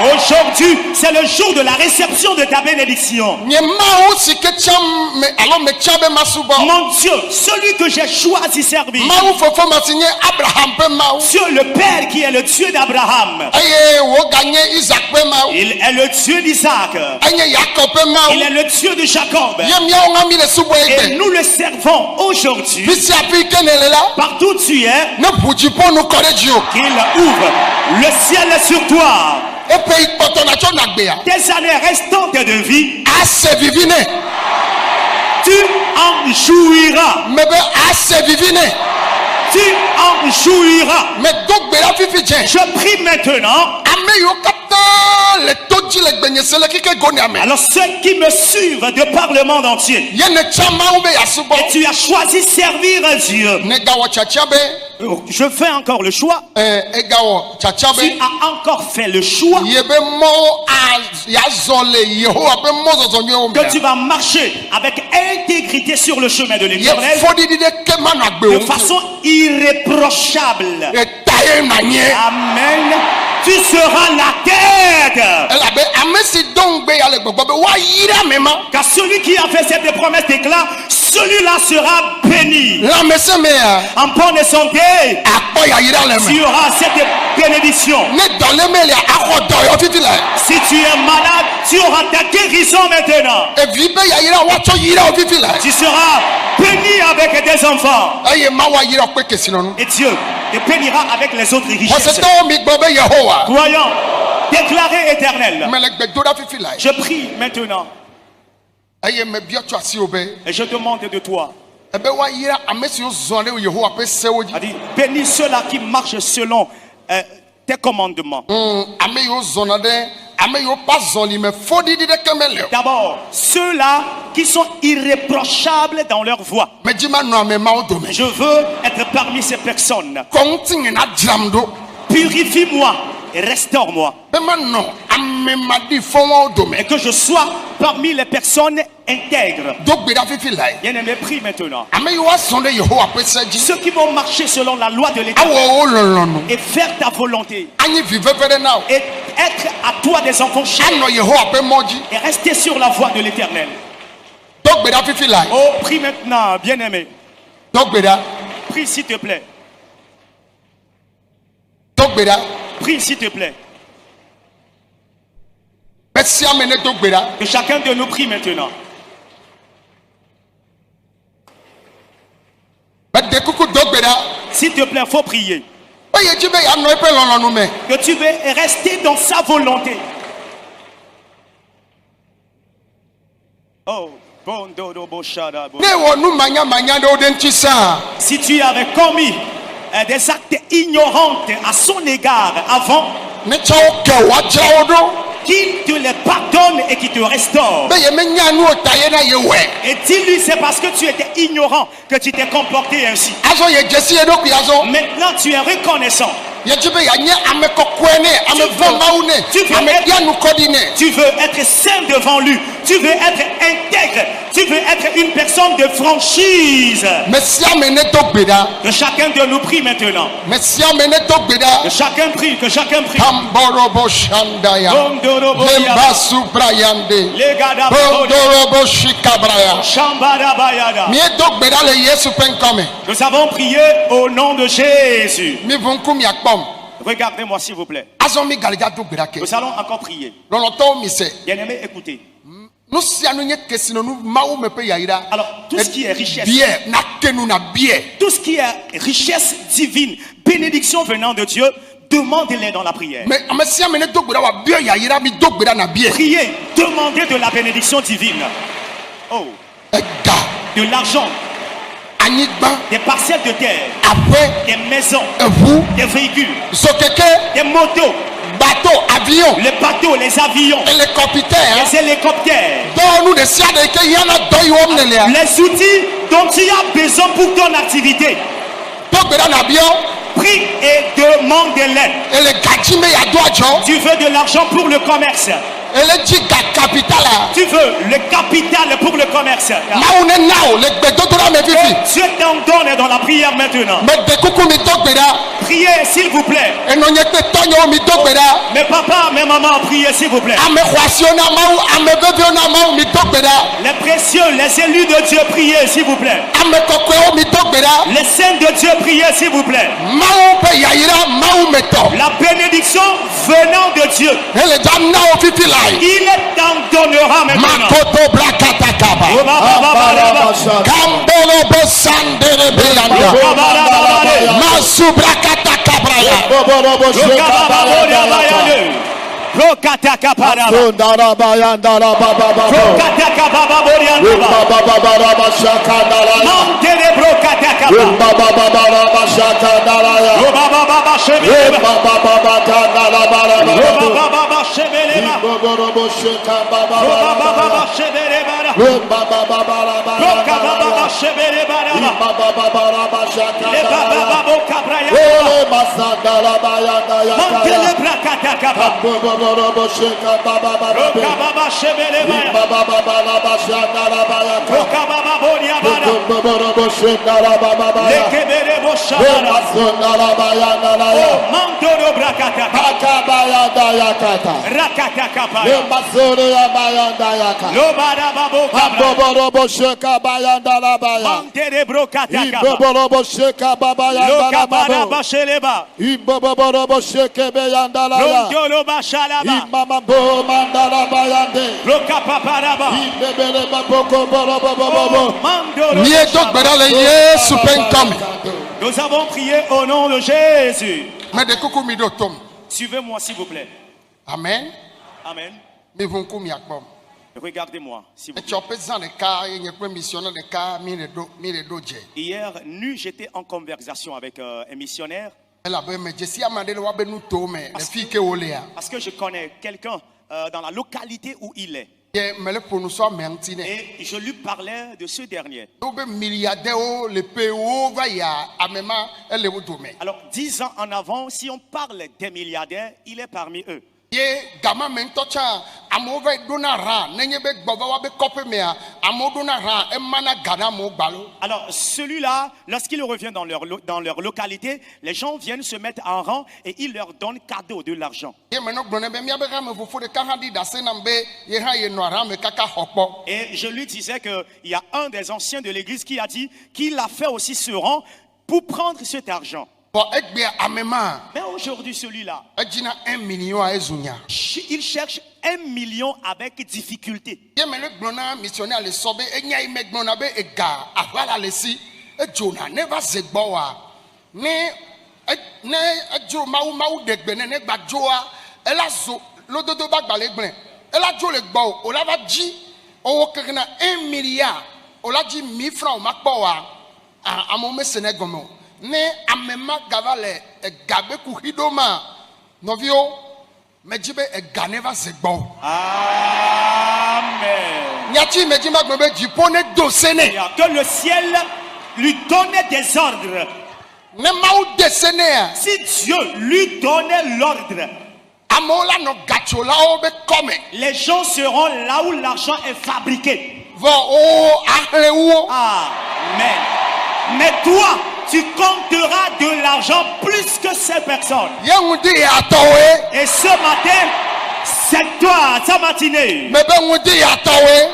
Aujourd'hui, c'est le jour de la réception de ta bénédiction. Nye mawu si ke tiam me alo me tiabe masubo. Mon Dieu, celui que j'ai choisi servir. Mawu fofo masinye Abraham pe mawu. Dieu le Père qui est le Dieu d'Abraham. Eye wo ganye Isaac pe mawu. Il est le Dieu d'Isaac. Eye Jacob pe Il mawu. est le Dieu de Jacob. Ye mia ngami le subo Et ebe. nous le servons aujourd'hui. Bisi api kenele la. Partout où tu es, Ne bujipo no koreji o. qu'il ouvre le ciel sur toi. Epe ikpoto na cho nagbe ya. Tes années restantes de vie, Ase vivine. tu en jouiras. Mebe ase vivine. Tu en jouiras. Me dogbe la fifi jen. Je prie maintenant. Ame yo kata le toji le gbenye sele kike goni ame. Alors ceux qui me suivent de par le monde entier, Ye ne chama ube ya subo. et tu as choisi servir Dieu, Ne gawo chachabe. je fais encore le choix. Egawo chachabe. Tu as encore fait le choix Yebe mo a ya zole Yehowa pe mo zozo nye o que me. tu vas marcher avec intégrité sur le chemin de Ye l'Éternel fodi di de kema na gbe de o. façon irréprochable. E taye na nye. Amen. Tu seras la tête. Elabe ame si dongbe ya le gbogbo be wa yira mema. Car celui qui a fait cette promesse déclare, celui-là sera béni. La mese me ya. En bonne santé, Akpo ya yira le tu me. auras cette bénédiction. Ne dole me le akọ do yo fifi la. Si tu es malade, tu auras ta guérison maintenant. E vibe ya yira wa cho yira o fifi la. Tu seras béni avec tes enfants. Eye ma wa yira pe kesino no. Et Dieu te bénira avec les autres Wose richesses. to mi gbo be Yehowa. Croyant, déclaré éternel. Me le gbe do da fifi la. Je prie maintenant Eye me bia cho asi obe. et je demande de toi. Ebe wa yira ame si o zonle o Yehowa pe sewoji. A dit, bénis ceux-là qui marchent selon tes commandements. Ame yo zonade, ame yo pas zonli me fodi di de kemele. D'abord, ceux-là qui sont irréprochables dans leur voie. Me jima no ame ma o do me. Je veux être parmi ces personnes. Konting na dramdo. Purifie-moi et restaure-moi. Be ma no ame ma di fon o do Et me. que je sois parmi les personnes intègres. Do gbe da fifi la. Bien-aimé, prie maintenant. Ame yo wa zonde Yehowa pe seji. Ceux qui vont marcher selon la loi de l'Éternel Awo o lolono. et faire ta volonté Anyi vive pere na o. et être à toi des enfants chers Ano Yehowa pe moji. et rester sur la voie de l'Éternel. Do gbe da fifi la. Oh, prie maintenant, bien-aimé. Do gbe da. Prie s'il te plaît. Do gbe da. Prie s'il te plaît. Be si ame ne do gbe da. Que chacun de nous prie maintenant. Be de kuku do gbe da. S'il te plaît, faut prier. Oye jibe ya no pe lolonu me. Que tu veux rester dans sa volonté. Oh, bon dodo bo shada bo. Ne wo nu manya manya de o de nti sa. Si tu avais commis des actes ignorants à son égard avant, Ne cha o ke wa jira o do. qu'il te les pardonne et qu'il te restaure. Be ye me nya nu o taye na ye we. Et dis-lui, c'est parce que tu étais ignorant que tu t'es comporté ainsi. Azo ye jesi e do ku azo. Maintenant, tu es reconnaissant. Ye jibe ya nye ame kokwe ne, ame vama ne, Tu veux ame être- dia nu kodi ne. Tu veux être saint devant lui. Tu veux être intègre. Tu veux être une personne de franchise. Mesi ame ne do gbe da. Que chacun de nous prie maintenant. Mesi ame ne do gbe da. Que chacun prie, que chacun prie. Tamborobo shandaya. Bondorobo Lemba yada. subrayande. Legada Bondorobo shikabraya. Shambada bayada. Mi e do gbe da le Yesu penkome. Nous avons prié au nom de Jésus. Mi vunku mi akpom. Regardez-moi s'il vous plaît. Azo mi galija do gbe da ke. Nous allons encore prier. Loloto mi se. Bien-aimés, écoutez. Nu sia nu nye kesino nu mawu me pe yaira. Alors, tout ce qui est richesse, Biye na kenu na biye. tout ce qui est richesse divine, bénédiction venant de Dieu, demandez-les dans la prière. Mais ame sia me ne do gbe da wa biye yaira mi do gbe da na biye. Priez, demandez de la bénédiction divine. Oh, Ega, de l'argent, anyigba, des parcelles de terre, ape, des maisons, evu, des véhicules, sokeke, des motos, bateau, avion, les bateaux, les avions, hélicoptère. les hélicoptères, Donc nous de sia de ke yana do yom ne le. les outils dont tu as besoin pour ton activité. Do gbe da na biyo. Prie et demande-les. Et le gaji me ya do ajo. Tu veux de l'argent pour le commerce. ele jiga capital Tu veux le capital pour le commerce. mawu ne na o le gbedodora me fifi Dieu t'en donne dans la prière maintenant. me de kuku mi do gbeda Priez s'il vous plaît. enonye pe tonyo mi do gbeda Mes papas, mes mamans, priez s'il vous plaît. ame khwasiona mawu ame veviona mawu mi do gbeda Les précieux, les élus de Dieu, priez s'il vous plaît. ame kokoe mi do gbeda Les saints de Dieu, priez s'il vous plaît. mawu pe yayira mawu me to La bénédiction venant de Dieu, ele jam na o fifi lai il t'en donnera maintenant. makoto brakata kaba Oh, ba, ba, ba, ba, ba, ba. kambolo bo sandere belanda Oh, ba, ba, ba, ba, ba. masu brakata kabraya Oh, ba, ba, ba, ba, ba, ba. Rokataka paraba. Rokataka baba borianda ba. Mantere brokataka ba. Roba baba shebele ba. Roba baba shebele ba. Roba baba shebele ba. Roka baba shebele ba. Le baba baba kabraya ba. Mantere brokataka ba. Roka baba shebele ba. Roka baba boria ba. Lekebere bo shabara. Oh, mandoro brakataka. Rakataka pa. Lobara babo kabra. Mantere brokataka ba. Lokabara ba sheleba. Rondolo ba shalaba. Rokapaparaba. Oh, mandoro nie ba do shabara. gbeda le yesu penkom Nous avons prié au nom de Jésus. me de kuku mi do tom Suivez-moi s'il vous plaît. amen Amen. mi vunku mi akpom Regardez-moi s'il vous plaît. etiope zan de ka yenye pe missionnaire de ka mi le do je Hier, nu, j'étais en conversation avec un missionnaire ela be me jesi amade le wa be nu to me le fi ke wolea parce que je connais quelqu'un dans la localité où il est. ye me le ponu so mentine Et je lui parlais de ce dernier. do be milliardaire o le pe o va ya amema ele wo do me Alors, 10 ans en avant, si on parle des milliardaires, il est parmi eux. ye gama me ntocha amo va do na ra nenye be gbova wa be kope me a amo do na ra e mana gana mo gbalo Alors, celui-là, lorsqu'il revient dans leur localité, les gens viennent se mettre en rang et il leur donne cadeau de l'argent. ye me no gbone be mi be ga me fofo de ka ha di da se na be ye ha ye no ra me kaka hokpo Et je lui disais qu'il y a un des anciens de l'église qui a dit qu'il a fait aussi ce rang pour prendre cet argent. bo egbe amema Mais aujourd'hui, celui-là, ejina 1 million a ezunya il cherche 1 million avec difficulté. ye me le gbona missionnaire le sobe enya me gbona be ega ahwala le si ejona never zegbo wa ne ejo mawu de gbe ne gbajoa ela zo lododo ba gbale gbe ela jo le gbo o la va ji owo kekena 1 milliard o la ji 1000 francs ma po wa amo me senegomo ne amema gavale egabe ku hidoma novio mejibe ega never zegbo Amen. Nyati mejima gbe jipone dosene Que le ciel lui donne des ordres. ne mawu desene Si Dieu lui donnait l'ordre, amola no gachola o be come les gens seront là où l'argent est fabriqué. vo o ahlewo Amen. Mais toi, tu compteras de l'argent plus que ces personnes. yehudi atowe Et ce matin, c'est toi, sa matinée. mebe ngudi atowe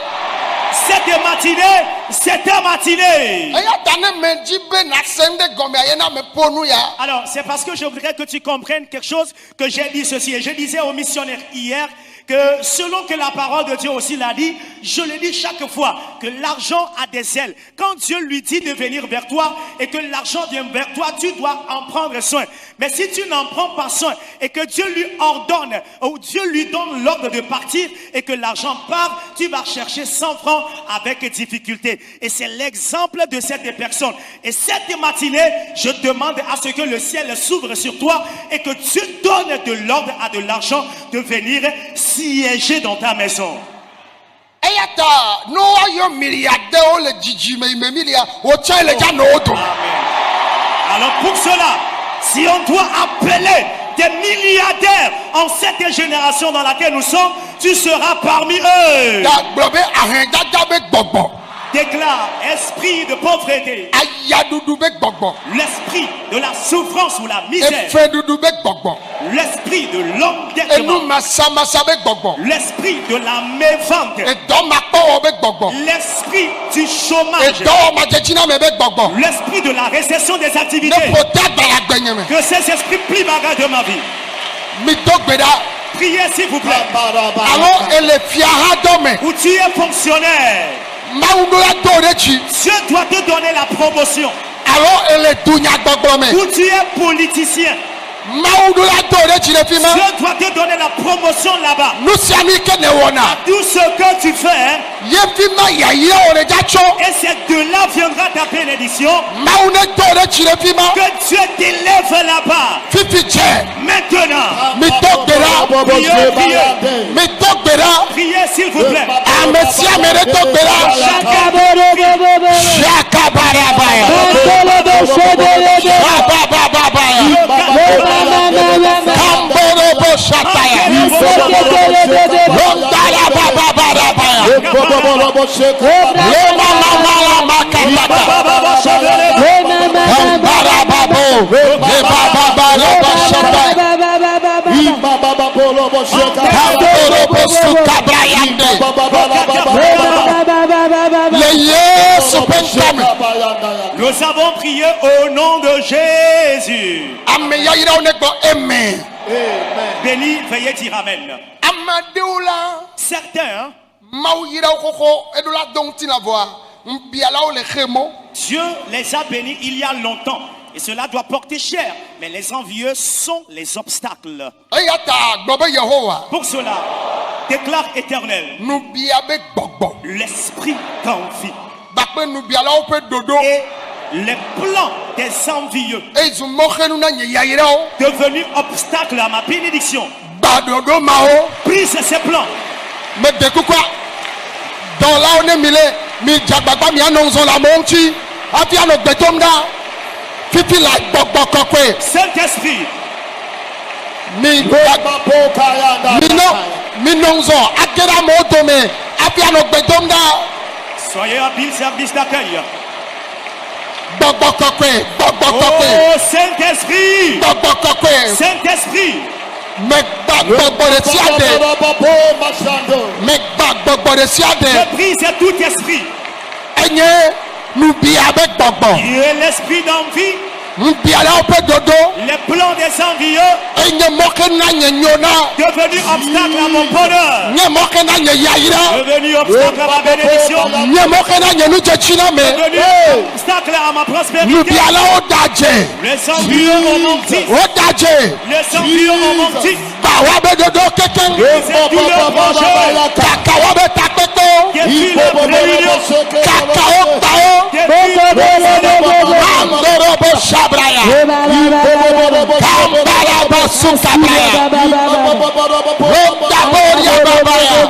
Cette matinée, c'est ta matinée. eya tane mejibe na sende gome ayena me ponu ya Alors, c'est parce que je voudrais que tu comprennes quelque chose que j'ai dit ceci. Et je disais aux missionnaires hier que selon que la parole de Dieu aussi l'a dit, je le dis chaque fois, que l'argent a des ailes. Quand Dieu lui dit de venir vers toi et que l'argent vient vers toi, tu dois en prendre soin. Mais si tu n'en prends pas soin et que Dieu lui ordonne, ou Dieu lui donne l'ordre de partir et que l'argent part, tu vas chercher 100 francs avec difficulté. Et c'est l'exemple de cette personne. Et cette matinée, je demande à ce que le ciel s'ouvre sur toi et que tu donnes de l'ordre à de l'argent de venir siéger dans ta maison. eya ta no ayo milliardaire o le jiji me milliard o cha le ja no do Alors pour cela, si on doit appeler des milliardaires en cette génération dans laquelle nous sommes, tu seras parmi eux. Da gblɔ be ahɛdada be gbɔgbɔ. Déclare esprit de pauvreté, Ayaɖuɖu be gbɔgbɔ. l'esprit de la souffrance ou la misère, Efeɖuɖu be gbɔgbɔ. l'esprit de l'endettement, Enumasamasa be gbɔgbɔ. l'esprit de la mévente, Edɔmakpɔwɔ be gbɔgbɔ. l'esprit du chômage, Edɔwɔmadzedziname be gbɔgbɔ. l'esprit de la récession des Ne activités. ƒo te agbalagbɛnyɛ me. Que ces esprits plient bagage de ma vie. Mido gbe ɖa. Priez s'il vous plaît. Alo ele fiaha dɔ me. Où tu es fonctionnaire, Mawu ɖo la do ɖe dzi. Dieu doit te donner la promotion. Alo ele dunyagbɔgblɔ me. Où tu es politicien, Mawu ɖo la do ɖe dzi ɖe fi ma. Dieu doit te donner la promotion là-bas. Nu sia nu ke ne wɔna. Tout ce que tu fais, Ye fi ma yayira wo ɖe dza tso. et c'est de là viendra ta bénédiction. Mawu ne do ɖe dzi ɖe fi ma. Que Dieu t'élève là-bas. Fifi dze. Maintenant, Mi do gbe ɖa. priez, priez, Mi do gbe ɖa. priez s'il vous plaît. Ame sia ame ɖe do gbe ɖa. Shakabarabaya. Rababababaya. Kamborobo shataya. Rondalabababarabaya. Lema mama makatata. Kambarababo. Lebababaraba shataya. Kamborobo sukabrayande. Le Yesu pentame. Nous avons prié au nom de Jésus. Ame yayirawo ne gbɔ amen. Béni, veuillez dire Amen. Ame aɖewo la. Certains, hein, Mawu yirawo xoxo eɖo la do ŋuti na vɔa ŋubialawo le xe mo. Dieu les a bénis il y a longtemps. Et cela doit porter cher. Mais les envieux sont les obstacles. Eya ta gblɔ be Yehowa Pour cela, déclare Éternel, nubia be gbɔgbɔ. l'esprit d'envie Gakpe nubialawo ƒe ɖoɖo. et les plans des envieux Ezu mɔxenu na nye yayirawo. devenus obstacles à ma bénédiction. Gba ɖoɖo mawo. Brise ces plans. Me de kukua. Dɔlawo ne mi le mi dzagbagba mianɔ ŋzɔ le amewo ŋuti. Hafi anɔ gbe dom ɖa. Fifi la gbɔgbɔ kɔkɔe. Saint-Esprit, Minɔ ŋzɔ age ɖe amewo dome. Hafi anɔ gbe dom ɖa. soyez habile service d'accueil. Gbɔgbɔ kɔkɔe. Gbɔgbɔ kɔkɔe. Oh Saint-Esprit, Gbɔgbɔ kɔkɔe. Saint-Esprit, Megba gbɔgbɔ ɖe sia ɖe. Megba gbɔgbɔ ɖe sia ɖe. je brise tout esprit Enye nubia be gbɔgbɔ. et l'esprit d'envie, Nubialawo ƒe dodo. les plans des envieux Enye mɔke na nye nyona. devenus obstacles à mon bonheur, Nye mɔke na nye yayira. devenus obstacles à ma bénédiction, Nye mɔke na nye nudzetsina me. devenus obstacles à ma prospérité. Nubialawo da dze. Les envieux ont menti, Wo da dze. les envieux ont menti. Bawa be dodo keke. C'est tout le projet Kakawo be takpekpe. depuis la réunion, Kakawo kpawo. depuis le Andorobo shabraya. Kambaraba sukabraya. Rodaboria babaya.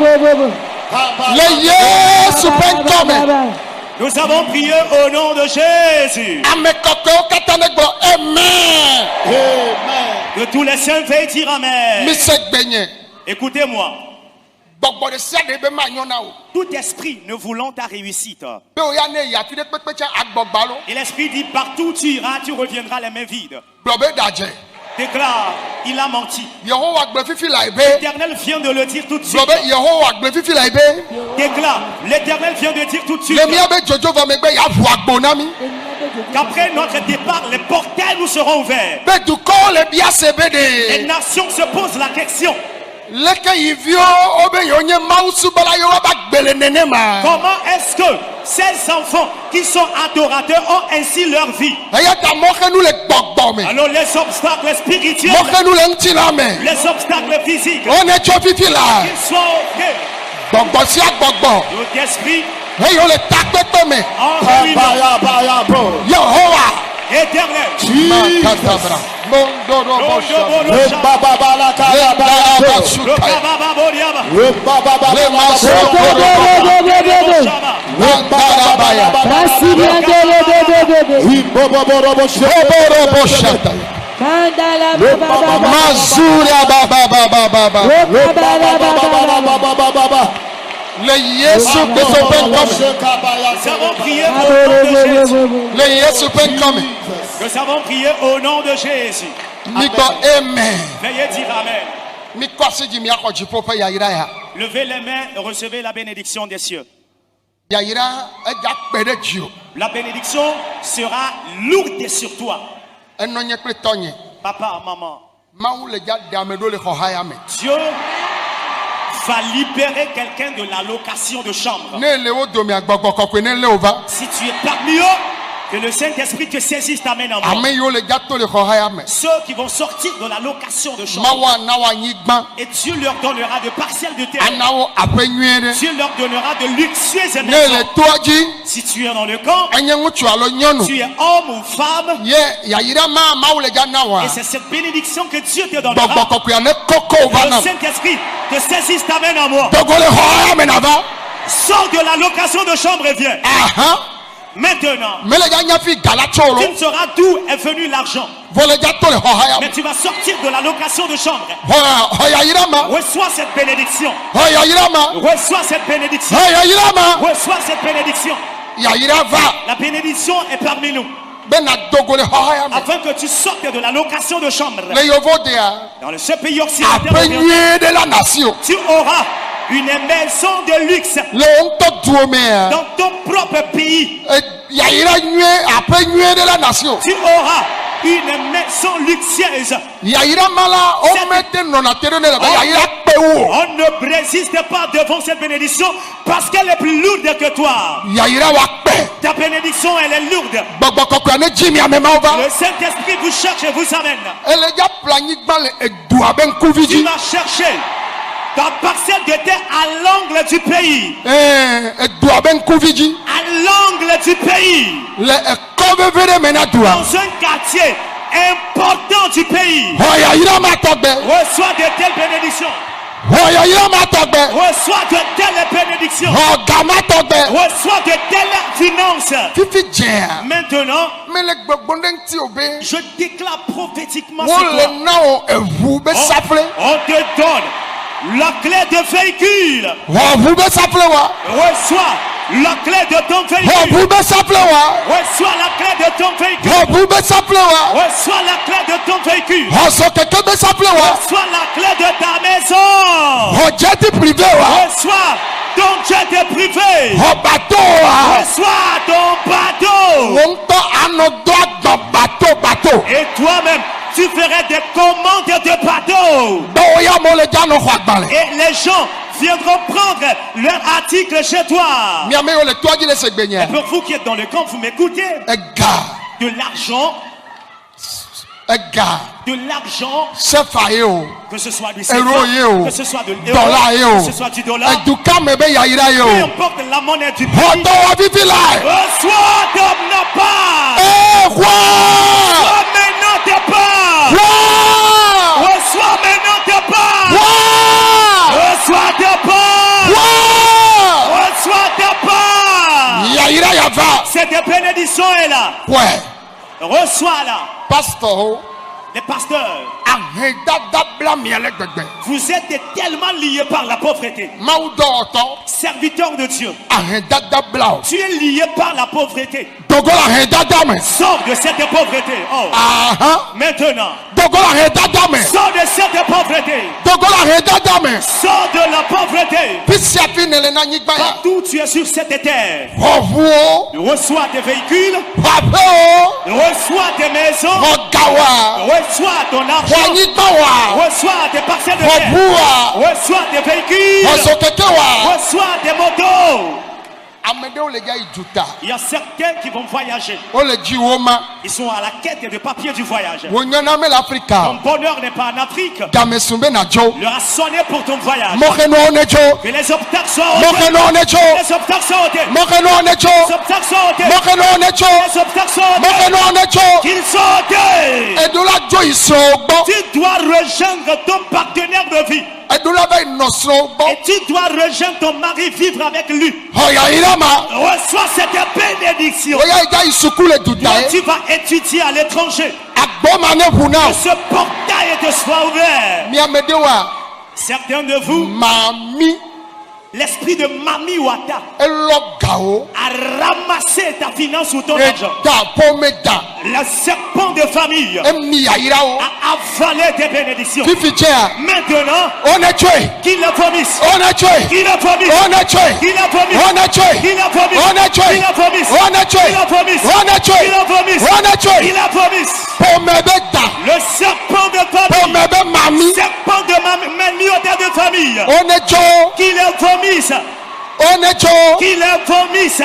Le Yesu pentome. nous avons prié au nom de Jésus. Ame kɔkɔewo katã ne gblɔ amen. Que tous les saints veuillent dire Amen. Mise gbenye. Écoutez-moi. Gbɔgbɔ ɖe sia ɖe be manyɔ na wo. Tout esprit ne voulant ta réussite. Be o ya ne yi afi ɖe kpekpe tsa agbɔgbalo. Et l'esprit dit partout où tu iras, tu reviendras les mains vides. Gblɔ be da dze. Déclare, il a menti. Yehowa gblɔ fifi la yi be. L'Éternel vient de le dire tout de suite. Gblɔ be Yehowa gblɔ fifi la yi be. Déclare, l'Éternel vient de dire tout de suite Le mía be dzodzo vɔ megbe yaʋu agbo na mi. qu'après notre départ, les portails nous seront ouverts. Be dukɔwo le bia se be Les de. nations se posent la question. Leke yiviwo wobe yewo nye Mawu subɔla yewo va gbe le nenema. Comment est-ce que ces enfants qui sont adorateurs ont ainsi leur vie? Eya ta mɔxenu le gbɔgbɔ me. Alors les obstacles spirituels, Mɔxenu le ŋutina me. les obstacles physiques, Wo ne tso fifi la. ils sont ok. Gbɔgbɔ sia gbɔgbɔ. Tout esprit Eye wo le takpekpe me. en réunion Yehowa. éternel. Makatabra. Mondorobo shabra. Le Lendaraba sutaya. kabababoriaba. Lemasokoroba. Lendarabaya. Oborobo shataya. Mazura baba. Le Yesu Christ open coming. Nous avons prié au nom de Jésus. Le Yesu open coming. Nous avons prié au nom de Jésus. Miko amen. Veuillez dire Amen. Miko asiji mi akọ jipo pe yayira ya. Levez les mains et recevez la bénédiction des cieux. Yayira eja pere jio. La bénédiction sera lourde sur toi. Enonye pe tonye. Papa, maman. Mawu le ja damedo le khohaya me. Dieu va libérer quelqu'un de la location de chambre. Ne le o domi agbogbo kokwe ne le ova. Si tu es parmi eux, que le Saint-Esprit te saisisse, t'amène en moi. Amen yo le ja to le khohaya me. Ceux qui vont sortir de la location de chambre. Mawa nawa nyigban. Et Dieu leur donnera de partiels de terre. Anawo apenwere. Dieu leur donnera de luxueuses Ne maisons. le toaji. Si tu es dans le camp, Enye ngutu alo nyonu. tu es homme ou femme, Ye yayira mawu le ja nawa. et c'est cette bénédiction que Dieu te Gbogbo donnera. kokwe ne koko Que ova le na. Saint-Esprit te saisisse, t'amène en moi. Dogo le khohaya me na va. Sors de la location de chambre et viens. Aha. Maintenant, Mele ja nyafi galacholo. tu ne sauras d'où est venu l'argent. Vole ja to le khohaya Mais me. tu vas sortir de la location de chambre. Yayira ma. Reçois cette bénédiction. Yayira ma. Reçois cette bénédiction. Yayira ma. Reçois cette bénédiction. Yayira va. La bénédiction est parmi nous. Bena dogo le khohaya me. Afin que tu sortes de la location de chambre. Le yovo dea. Dans ce pays occidental, Apenye de la nation. tu auras une maison de luxe Le onto duomea. dans ton propre pays. Yayira nye apenye de la nation. Tu auras une maison luxueuse. Yayira mala o mete nonatere ne la yayira pewo. On ne résiste pas devant cette bénédiction parce qu'elle est plus lourde que toi. Yayira wa pe. Ta bénédiction, elle est lourde. Gbogbo kokwe ne jimi amema ova. Le Saint-Esprit vous cherche et vous amène. Ele ja plani gbale edua ben Tu kuviji. vas chercher ta parcelle de terre à l'angle du pays. Edua ben kuviji. À l'angle du pays. Le ekove vere mena dua. Dans un quartier important du pays. Yayira ma togbe. Reçois de telles bénédictions. Yayira ma togbe. Reçois de telles bénédictions. Gama togbe. Reçois de telles finances. Fifi jea. Maintenant, Mele gbogbo ndenti obe. je déclare prophétiquement sur Wole toi. nao evu be safle. On te donne la clé de véhicule. Evu be safle wa. Reçois la clé de ton véhicule. Evu be safle wa. Reçois la clé de ton véhicule. Evu be safle wa. Reçois la clé de ton véhicule. Oso keke be safle wa. Reçois la clé de ta maison. Ojeti privé wa. Reçois ton jet privé. Bateau wa. Reçois ton bateau. Wonto anodo agbo bateau. Et toi-même, tu ferais des commandes de bateaux. Doya mo le jano kwa gbale. Et les gens viendront prendre leur article chez toi. Mi ame yo le toaji le segbenye. Pour vous qui êtes dans le camp, vous m'écoutez. Ega. De l'argent, Sefa yo. que ce soit du Euro yo. que ce soit de Dollar yo. que ce soit du dollar, Eduka mebe yayira yo. peu importe la monnaie du pays. Oto wa vivi lai. Reçois ton part. Kwa. Reçois maintenant tes parts. Kwa. Reçois maintenant tes parts. Kwa. Reçois tes parts. Kwa. Reçois tes parts. Yayira yava. Cette bénédiction est là. Ouais. Reçois-la. Pastor. Les pasteurs, Ahedada bla miele gbegbe. vous êtes tellement liés par la pauvreté. Maudo oto. Serviteurs de Dieu, Ahedada bla. tu es lié par la pauvreté. Dogola ahedada me. Sors de cette pauvreté. Oh. Aha. Maintenant, Dogola ahedada me. sors de cette pauvreté. Dogola ahedada me. Sors de la pauvreté. Pisia finele na nyigba ya. Partout tu es sur cette terre. Ovuo. Reçois tes véhicules. Papeo. Reçois tes maisons. Ogawa. Reçois ton argent. Wanyigbawa. Reçois tes parcelles de terre. Obua. Reçois tes véhicules. Osokekewa. Reçois tes motos. Amede o le ja ijuta. Il y a certains qui vont voyager. O le jiwoma. Ils sont à la quête de papier du voyage. Wonyana me l'Africa. Ton bonheur n'est pas en Afrique. Damesumbe na jo. Il leur a sonné pour ton voyage. Mokeno onejo. Mais les obstacles sont ôtés. Mokeno onejo. Les obstacles sont ôtés. Mokeno onejo. Les obstacles sont ôtés. Mokeno onejo. Les obstacles sont ôtés. Mokeno onejo. Qu'ils sont ôtés. Edola jo isogbo. Tu dois rejoindre ton partenaire de vie. Edola ba inosogbo. Et tu dois rejoindre ton mari, vivre avec lui. Oya irama. Reçois cette bénédiction. Oya ija isukule Toi, dudae. tu vas étudier à l'étranger. Agbo ce portail te soit ouvert. Miamedewa. Certains de vous, Mami. l'esprit de Mami Wata Elogao. a ramassé ta finance ou ton argent. Eda pomeda. Le serpent de famille Emiyairao. a avalé tes bénédictions. Fifichea. Maintenant, On est tué. qu'il le vomisse. On est tué. Qu'il le vomisse. On est tué. Qu'il le vomisse. On est tué. Qu'il le vomisse. On est tué. Qu'il le vomisse. On est tué. Qu'il le vomisse. On est tué. Qu'il le vomisse. On est tué. Qu'il le vomisse. Pomebeda. Le serpent de famille. Pomebe mami. Serpent de mamie de famille. On est tué. Qu'il le vomisse. On est tué. Qu'il le vomisse.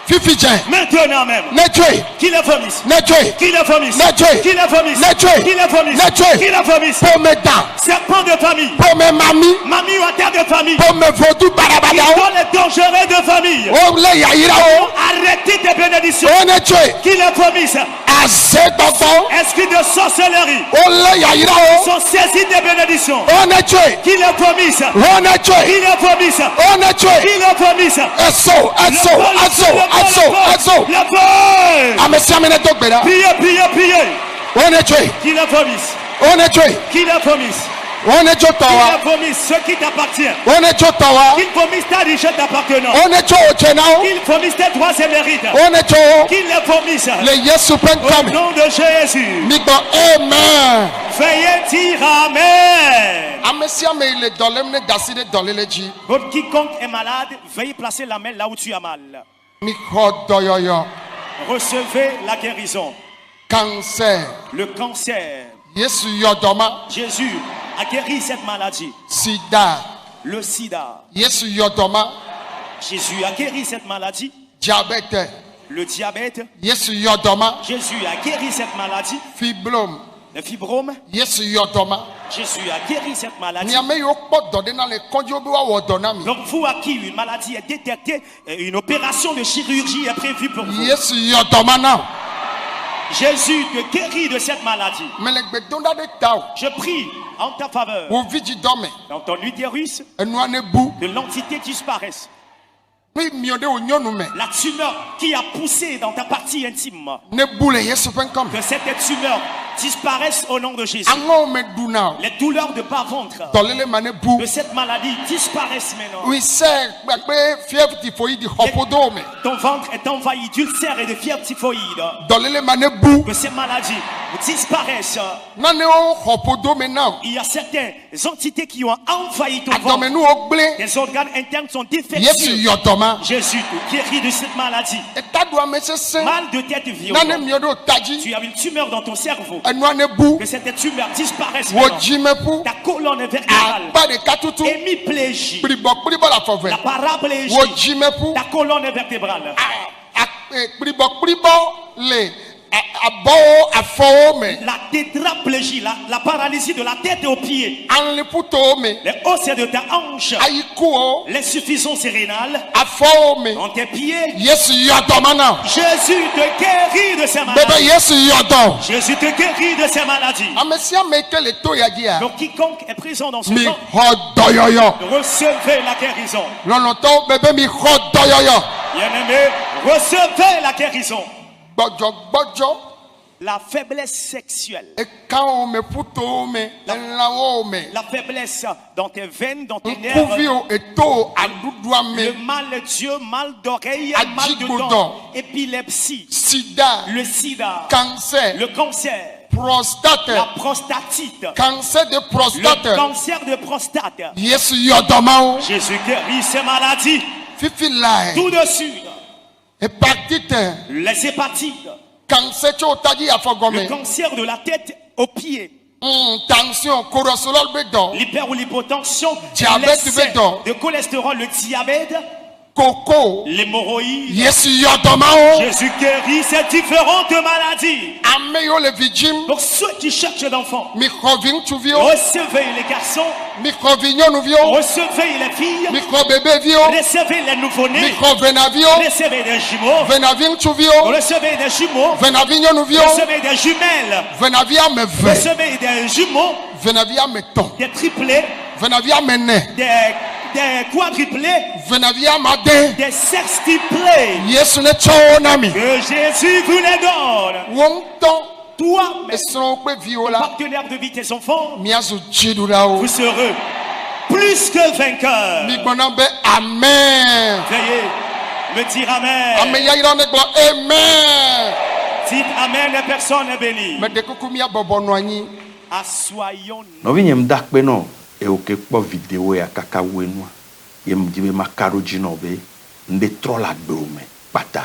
Fifichea. Maintenant même. Ne tué. Qu'il le vomisse. Ne tué. Qu'il le vomisse. Ne tué. Qu'il le vomisse. Ne tué. Qu'il le vomisse. Ne tué. Qu'il le vomisse. Pomeda. Serpent de famille. Pome mami. Mamie ou terre de famille. Pome vodu barabadao. Dans les dangereux de famille. On le yairao. Arrêtez tes bénédictions. On est tué. Qu'il le vomisse. Azedodo. Esprit de sorcellerie. On le yairao. Sont saisis des bénédictions. On est tué. Qu'il le vomisse. On est tué. Qu'il le vomisse. On est tué. Qu'il le vomisse. Eso, eso, eso, eso, eso. Le vol. Amesiamene dogbera. Priez, priez, priez. On est tué. Qu'il le vomisse. On est tué. Qu'il le vomisse. On est tué Qu'il tawa. le vomisse ce qui t'appartient. On est tué tawa. Qu'il vomisse ta richesse t'appartenant. On est tué ochenao. Qu'il vomisse tes droits et mérites. On est tué. Qu'il le vomisse. Le Yesu Au penkame. nom de Jésus. Migo amen. Veuillez dire Amen. Amesiame ile dolemne daside doleleji. Pour quiconque est malade, veuillez placer la main là où tu as mal. Miko doyoyo. Recevez la guérison. Cancer. Le cancer. Yesu yodoma. Jésus a guéri cette maladie. Sida. Le sida. Yesu yodoma. Jésus a guéri cette maladie. Diabète. Le diabète. Yesu yodoma. Jésus a guéri cette maladie. Fibrome. Le fibrome. Yesu yodoma. Jésus a guéri cette maladie. Niame yo kpɔdɔ na le kɔnji wo be woawɔ dɔ na mi. Donc vous à qui une maladie est détectée, une opération de chirurgie est prévue pour vous. Yesu yɔdɔma na. Jésus te guérit de cette maladie. Mele gbedonda de ta o. Je prie en ta faveur. Wo vidzi dɔ me. Dans ton utérus, Enua ne bu. que l'entité disparaisse. Mi miɔ de wo nyɔnu me. La tumeur qui a poussé dans ta partie intime, Ne bu le Yesu ƒe ŋkɔ me. que cette tumeur disparaisse au nom de Jésus. Aŋɔwo me ɖuna o. Les douleurs de bas-ventre Dɔléle ma ne bu. de cette maladie disparaissent maintenant. Oui sɛ gbɛgbe fièvre typhoïde xɔƒodowo me. Ton ventre est envahi d'ulcères et de fièvre typhoïde. Dɔléle ma ne bu. Que ces maladies disparaissent. Nanewo xɔƒodo me na o. Il y a certaines entités qui ont envahi ton ventre. Adɔmenuwo gblẽ. Tes organes internes sont Yesu défectueux. yɔdɔma. Jésus te guérit de cette maladie. Eta ɖu ame sesẽ. Mal de tête Nane violente. miɔ ɖe wo ta dzi. Tu as une tumeur dans ton cerveau. Enua ne bu. Que cette tumeur disparaisse Wo maintenant. dzime ƒu. Ta colonne vertébrale. Akpa ɖeka tutu. Hémiplégie. Kplibɔkplibɔ le afɔ La ve. paraplégie. Wo dzime ƒu. Ta colonne vertébrale. Kplibɔkplibɔ le abɔwo afɔwo me. La tétraplégie. La paralysie de la tête aux pieds. Anliƒutowo me. Les os de ta hanche. Ayikuwo. L'insuffisance rénale. Afɔwo me. Dans tes pieds. Yesu yɔdɔma na. Jésus te guérit de ces Bebe maladies. Yesu yɔdɔ. Jésus te guérit de ces maladies. Ame sia ame ke le to ya dzia. Donc quiconque est présent dans ce Mi temps, xɔ dɔyɔyɔ. recevez la guérison. Lɔlɔtɔwo bebe mi xɔ dɔyɔyɔ. Bien-aimés, recevez la guérison. Gbɔdzɔgbɔdzɔ. La faiblesse sexuelle. Ekawo me, ƒutowo me, elãwo me. La faiblesse dans tes veines, dans tes nerfs. Ŋkuviwo, etowo, aɖuɖua Le me. mal d'yeux, mal d'oreille, mal de Adjigbodɔ. dents. Épilepsie. Sida. Le sida. Cancer. Le cancer. Prostate. La prostatite. Cancer de Le prostate. cancer de prostate. Yesu yɔdɔmawo. Jésus guérit ces maladies. Fifi lae. Tout de suite. Hépatite. Les hépatites. Cancer tso ta dzi Le afɔgɔme. cancer de la tête aux pieds. Tension. Cholestérol be dɔ. L'hyper ou l'hypotension. Diabète L'excès be dɔ. de cholestérol, le diabète. Koko. L'hémorroïde. Yesu yɔdɔmawo. Jésus guérit ces différentes maladies. Ame yiwo le vi dzim. Pour ceux qui cherchent d'enfants, Mi xɔ vi ŋutsuviwo. recevez les garçons, Mi xɔ vi nyɔnuviwo. recevez les filles, Mi xɔ bebeviwo. recevez les Mi nouveau-nés, xɔ venaviwo. recevez des jumeaux, Venavi ŋutsuviwo. recevez des jumeaux, Venavi nyɔnuviwo. recevez des jumelles, Venavi ame ve. recevez des jumeaux, Venavi ame tɔn. des triplés, Venavi ame ne. des quadruplés, Venavi ame ade. des sextuplés. Yesu ne tsɔ wo na mi. Que Jésus vous les donne. Wo ŋutɔ toi, esrɔ̃wo kple viwo la partenaire de vie, tes enfants, míazu dziɖuɖawo. vous serez plus que vainqueurs. Migbɔna be amen. Veuillez me dire Amen. Ame yayra ne gblɔ amen. Dites Amen et personne n'est béni. Meɖe kuku míabɔbɔ nɔ anyi. Assoyons-nous. Nɔvinye m da kpe nɔ ewoke kpɔ video ya kaka wo enua ye m di be maka ɖo dzi nɔ be ŋɖe trɔ le agbewo me kpata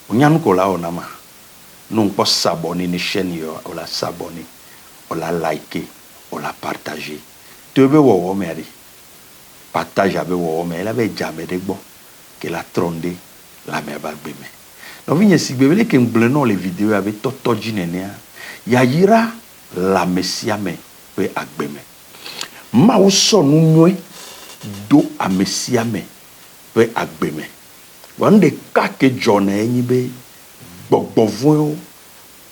wonya nu ko la wɔna ma nu ŋkpɔ sabɔni ne chaîne yɔ wola sabɔni wola like wola partager to be wɔwɔ me ɖe partage abe wɔwɔ me la be dze ame ɖe gbɔ ke la trɔ ŋɖe le ame ba gbe me nɔvinye si gbe be leke ŋgble nɔ le video abe tɔtɔ dzi nenea yayira le ame sia me ƒe agbe me Mawu sɔ nu nyuie do ame sia me ƒe agbe me wɔnu ɖeka ke dzɔna enyi be gbɔgbɔvɔewo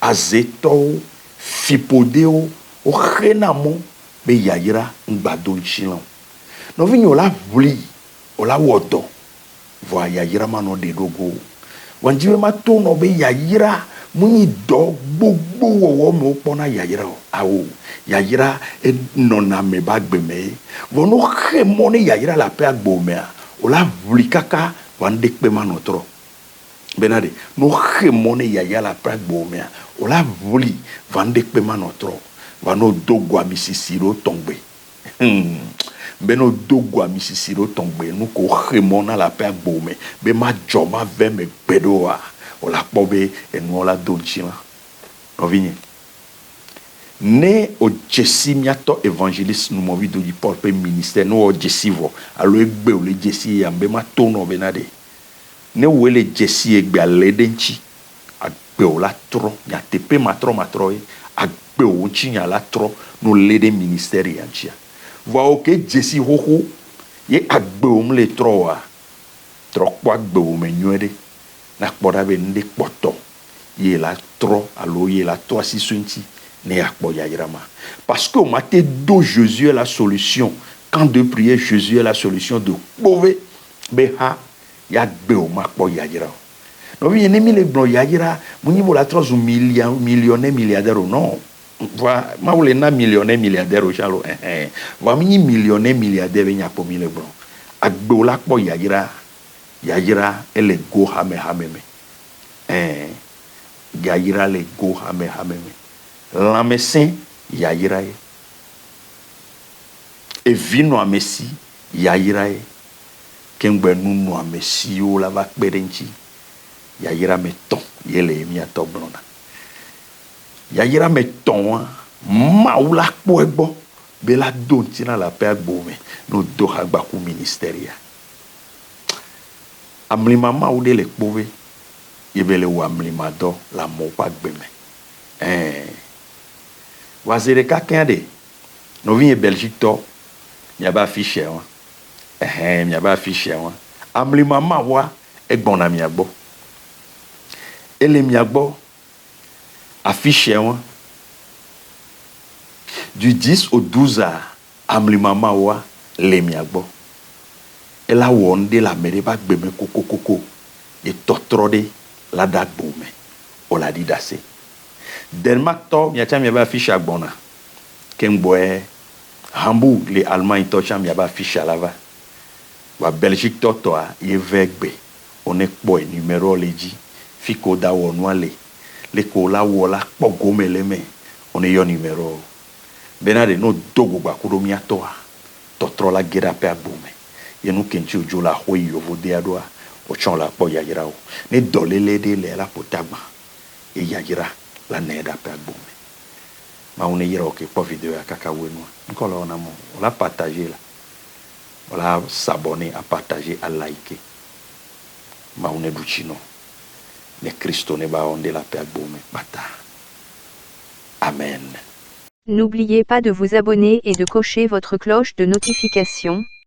azetɔwo fiƒodewo woxena mɔ be yayira ŋgbado ŋtsi la o nɔvinye wola ʋli wola wɔ dɔ vɔa yayira manɔ ɖe ɖogo wɔndzi be mato nɔ be yayira munyi dɔ gbogbo wɔwɔ me wokpɔna yayira o awo yayira enɔna me ba gbe me vɔ no xe mɔ ne yayira le aƒe agbo mea wola ʋli kaka va ŋɖe kpe manɔ trɔ bena ɖe no xe mɔ ne yayira le aƒe agbo mea wola ʋli va ŋɖe kpe manɔ trɔ va no do go amisisi ɖo tɔŋgbe be no do go amisisi ɖo tɔŋgbe nu ko xe mɔ na le aƒe agbo me be ma dzɔ ma ve me gbe ɖo wa wola kpɔ be enuɔ la do ŋtsi la nɔvinye ne o dzesi miatɔ évangéliste numovi do yi Paul ƒe ministère ne wɔ dzesi vɔ alo egbe wòle dzesi yam be ma to nɔ bena ɖe ne wòe le dzesi egbe ale ɖe ŋtsi agbewo la trɔ nyateƒe matrɔ ye agbewo ŋtsi nya la trɔ no le ɖe ministère ya ŋtsia vɔawo ke dzesi xoxo ye agbewo m le trɔ wa trɔ kpɔ agbewo me nyuie ɖe na kpɔ ɖa be ŋɖe kpɔtɔ ye la trɔ alo ye la trɔ asi so ŋtsi ne yakpɔ yayira ma parce que o ma te do Jésus est la solution quand de prier Jésus est la solution de kpɔve be ha ya gbe o ma kpɔ yayira o nɔvi ne mi le gblɔ yayira mu nyi bo la trɔ zu millionnaire milliardaire o non va ma wo le na millionnaire milliardaire o chalo va mi nyi millionnaire milliardaire be nyakpɔ mi le gblɔ agbe o la kpɔ yayira yayira ele go hame me yayira le go hame me lãmesẽ yayira ye evi nɔ ame si yayira ye kengbe nu nɔ ame siwo la va kpe ɖe ŋtsi yayira me tɔn ye le miatɔ gblɔna yayira me tɔn Mawu la kpɔ egbɔ be la do ŋtsi na le aƒe agbo me no do hagbaku ministère ya amlima Mawu ɖe le kpɔ be ye be le wɔ amlima dɔ le amewo ƒe agbe me waze ɖeka kɛa ɖe nɔvinye Belgique tɔ miaba afishia wa miaba afishia wa amlima Mawua egbɔna mia gbɔ ele mia gbɔ afishia wa du 10 au 12 amlima Mawua le mia gbɔ ela wɔ ŋɖe le ame ɖe ba gbe me kokokoko ye tɔtrɔ ɖe la da gbo me o la ɖi ɖase Denmark tɔ miatsa miaba afishia gbɔna kengboe Hamburg le Allemagne tɔ tsa miaba afishia la va wa Belgique tɔa ye ve gbe one kpɔe numéro le dzi fi ko da wɔ nua le ko la wɔ la kpɔ gome le me one yɔ numéro bena de no dogo gbaku ɖo miatɔa tɔtrɔ la ge ɖe aƒe agbo me ye nu ke ŋtsi wodzo la xɔ yi yovodea ɖoa wotsɔ la kpɔ yayirawo ne dɔléle ɖe le la ƒota gbã ye yayira la nɛ ɖe aƒe agbo me Mawu ne yira wo ke kpɔ video ya kaka wo enua ŋkɔ le wɔna mo wola partager la wola s'abonner a partager a liker Mawu ne ɖu tsi nɔ ne Kristo ne ba wɔ ŋɖe le aƒe agbo me kpata amen. N'oubliez pas de vous abonner et de cocher votre cloche de notification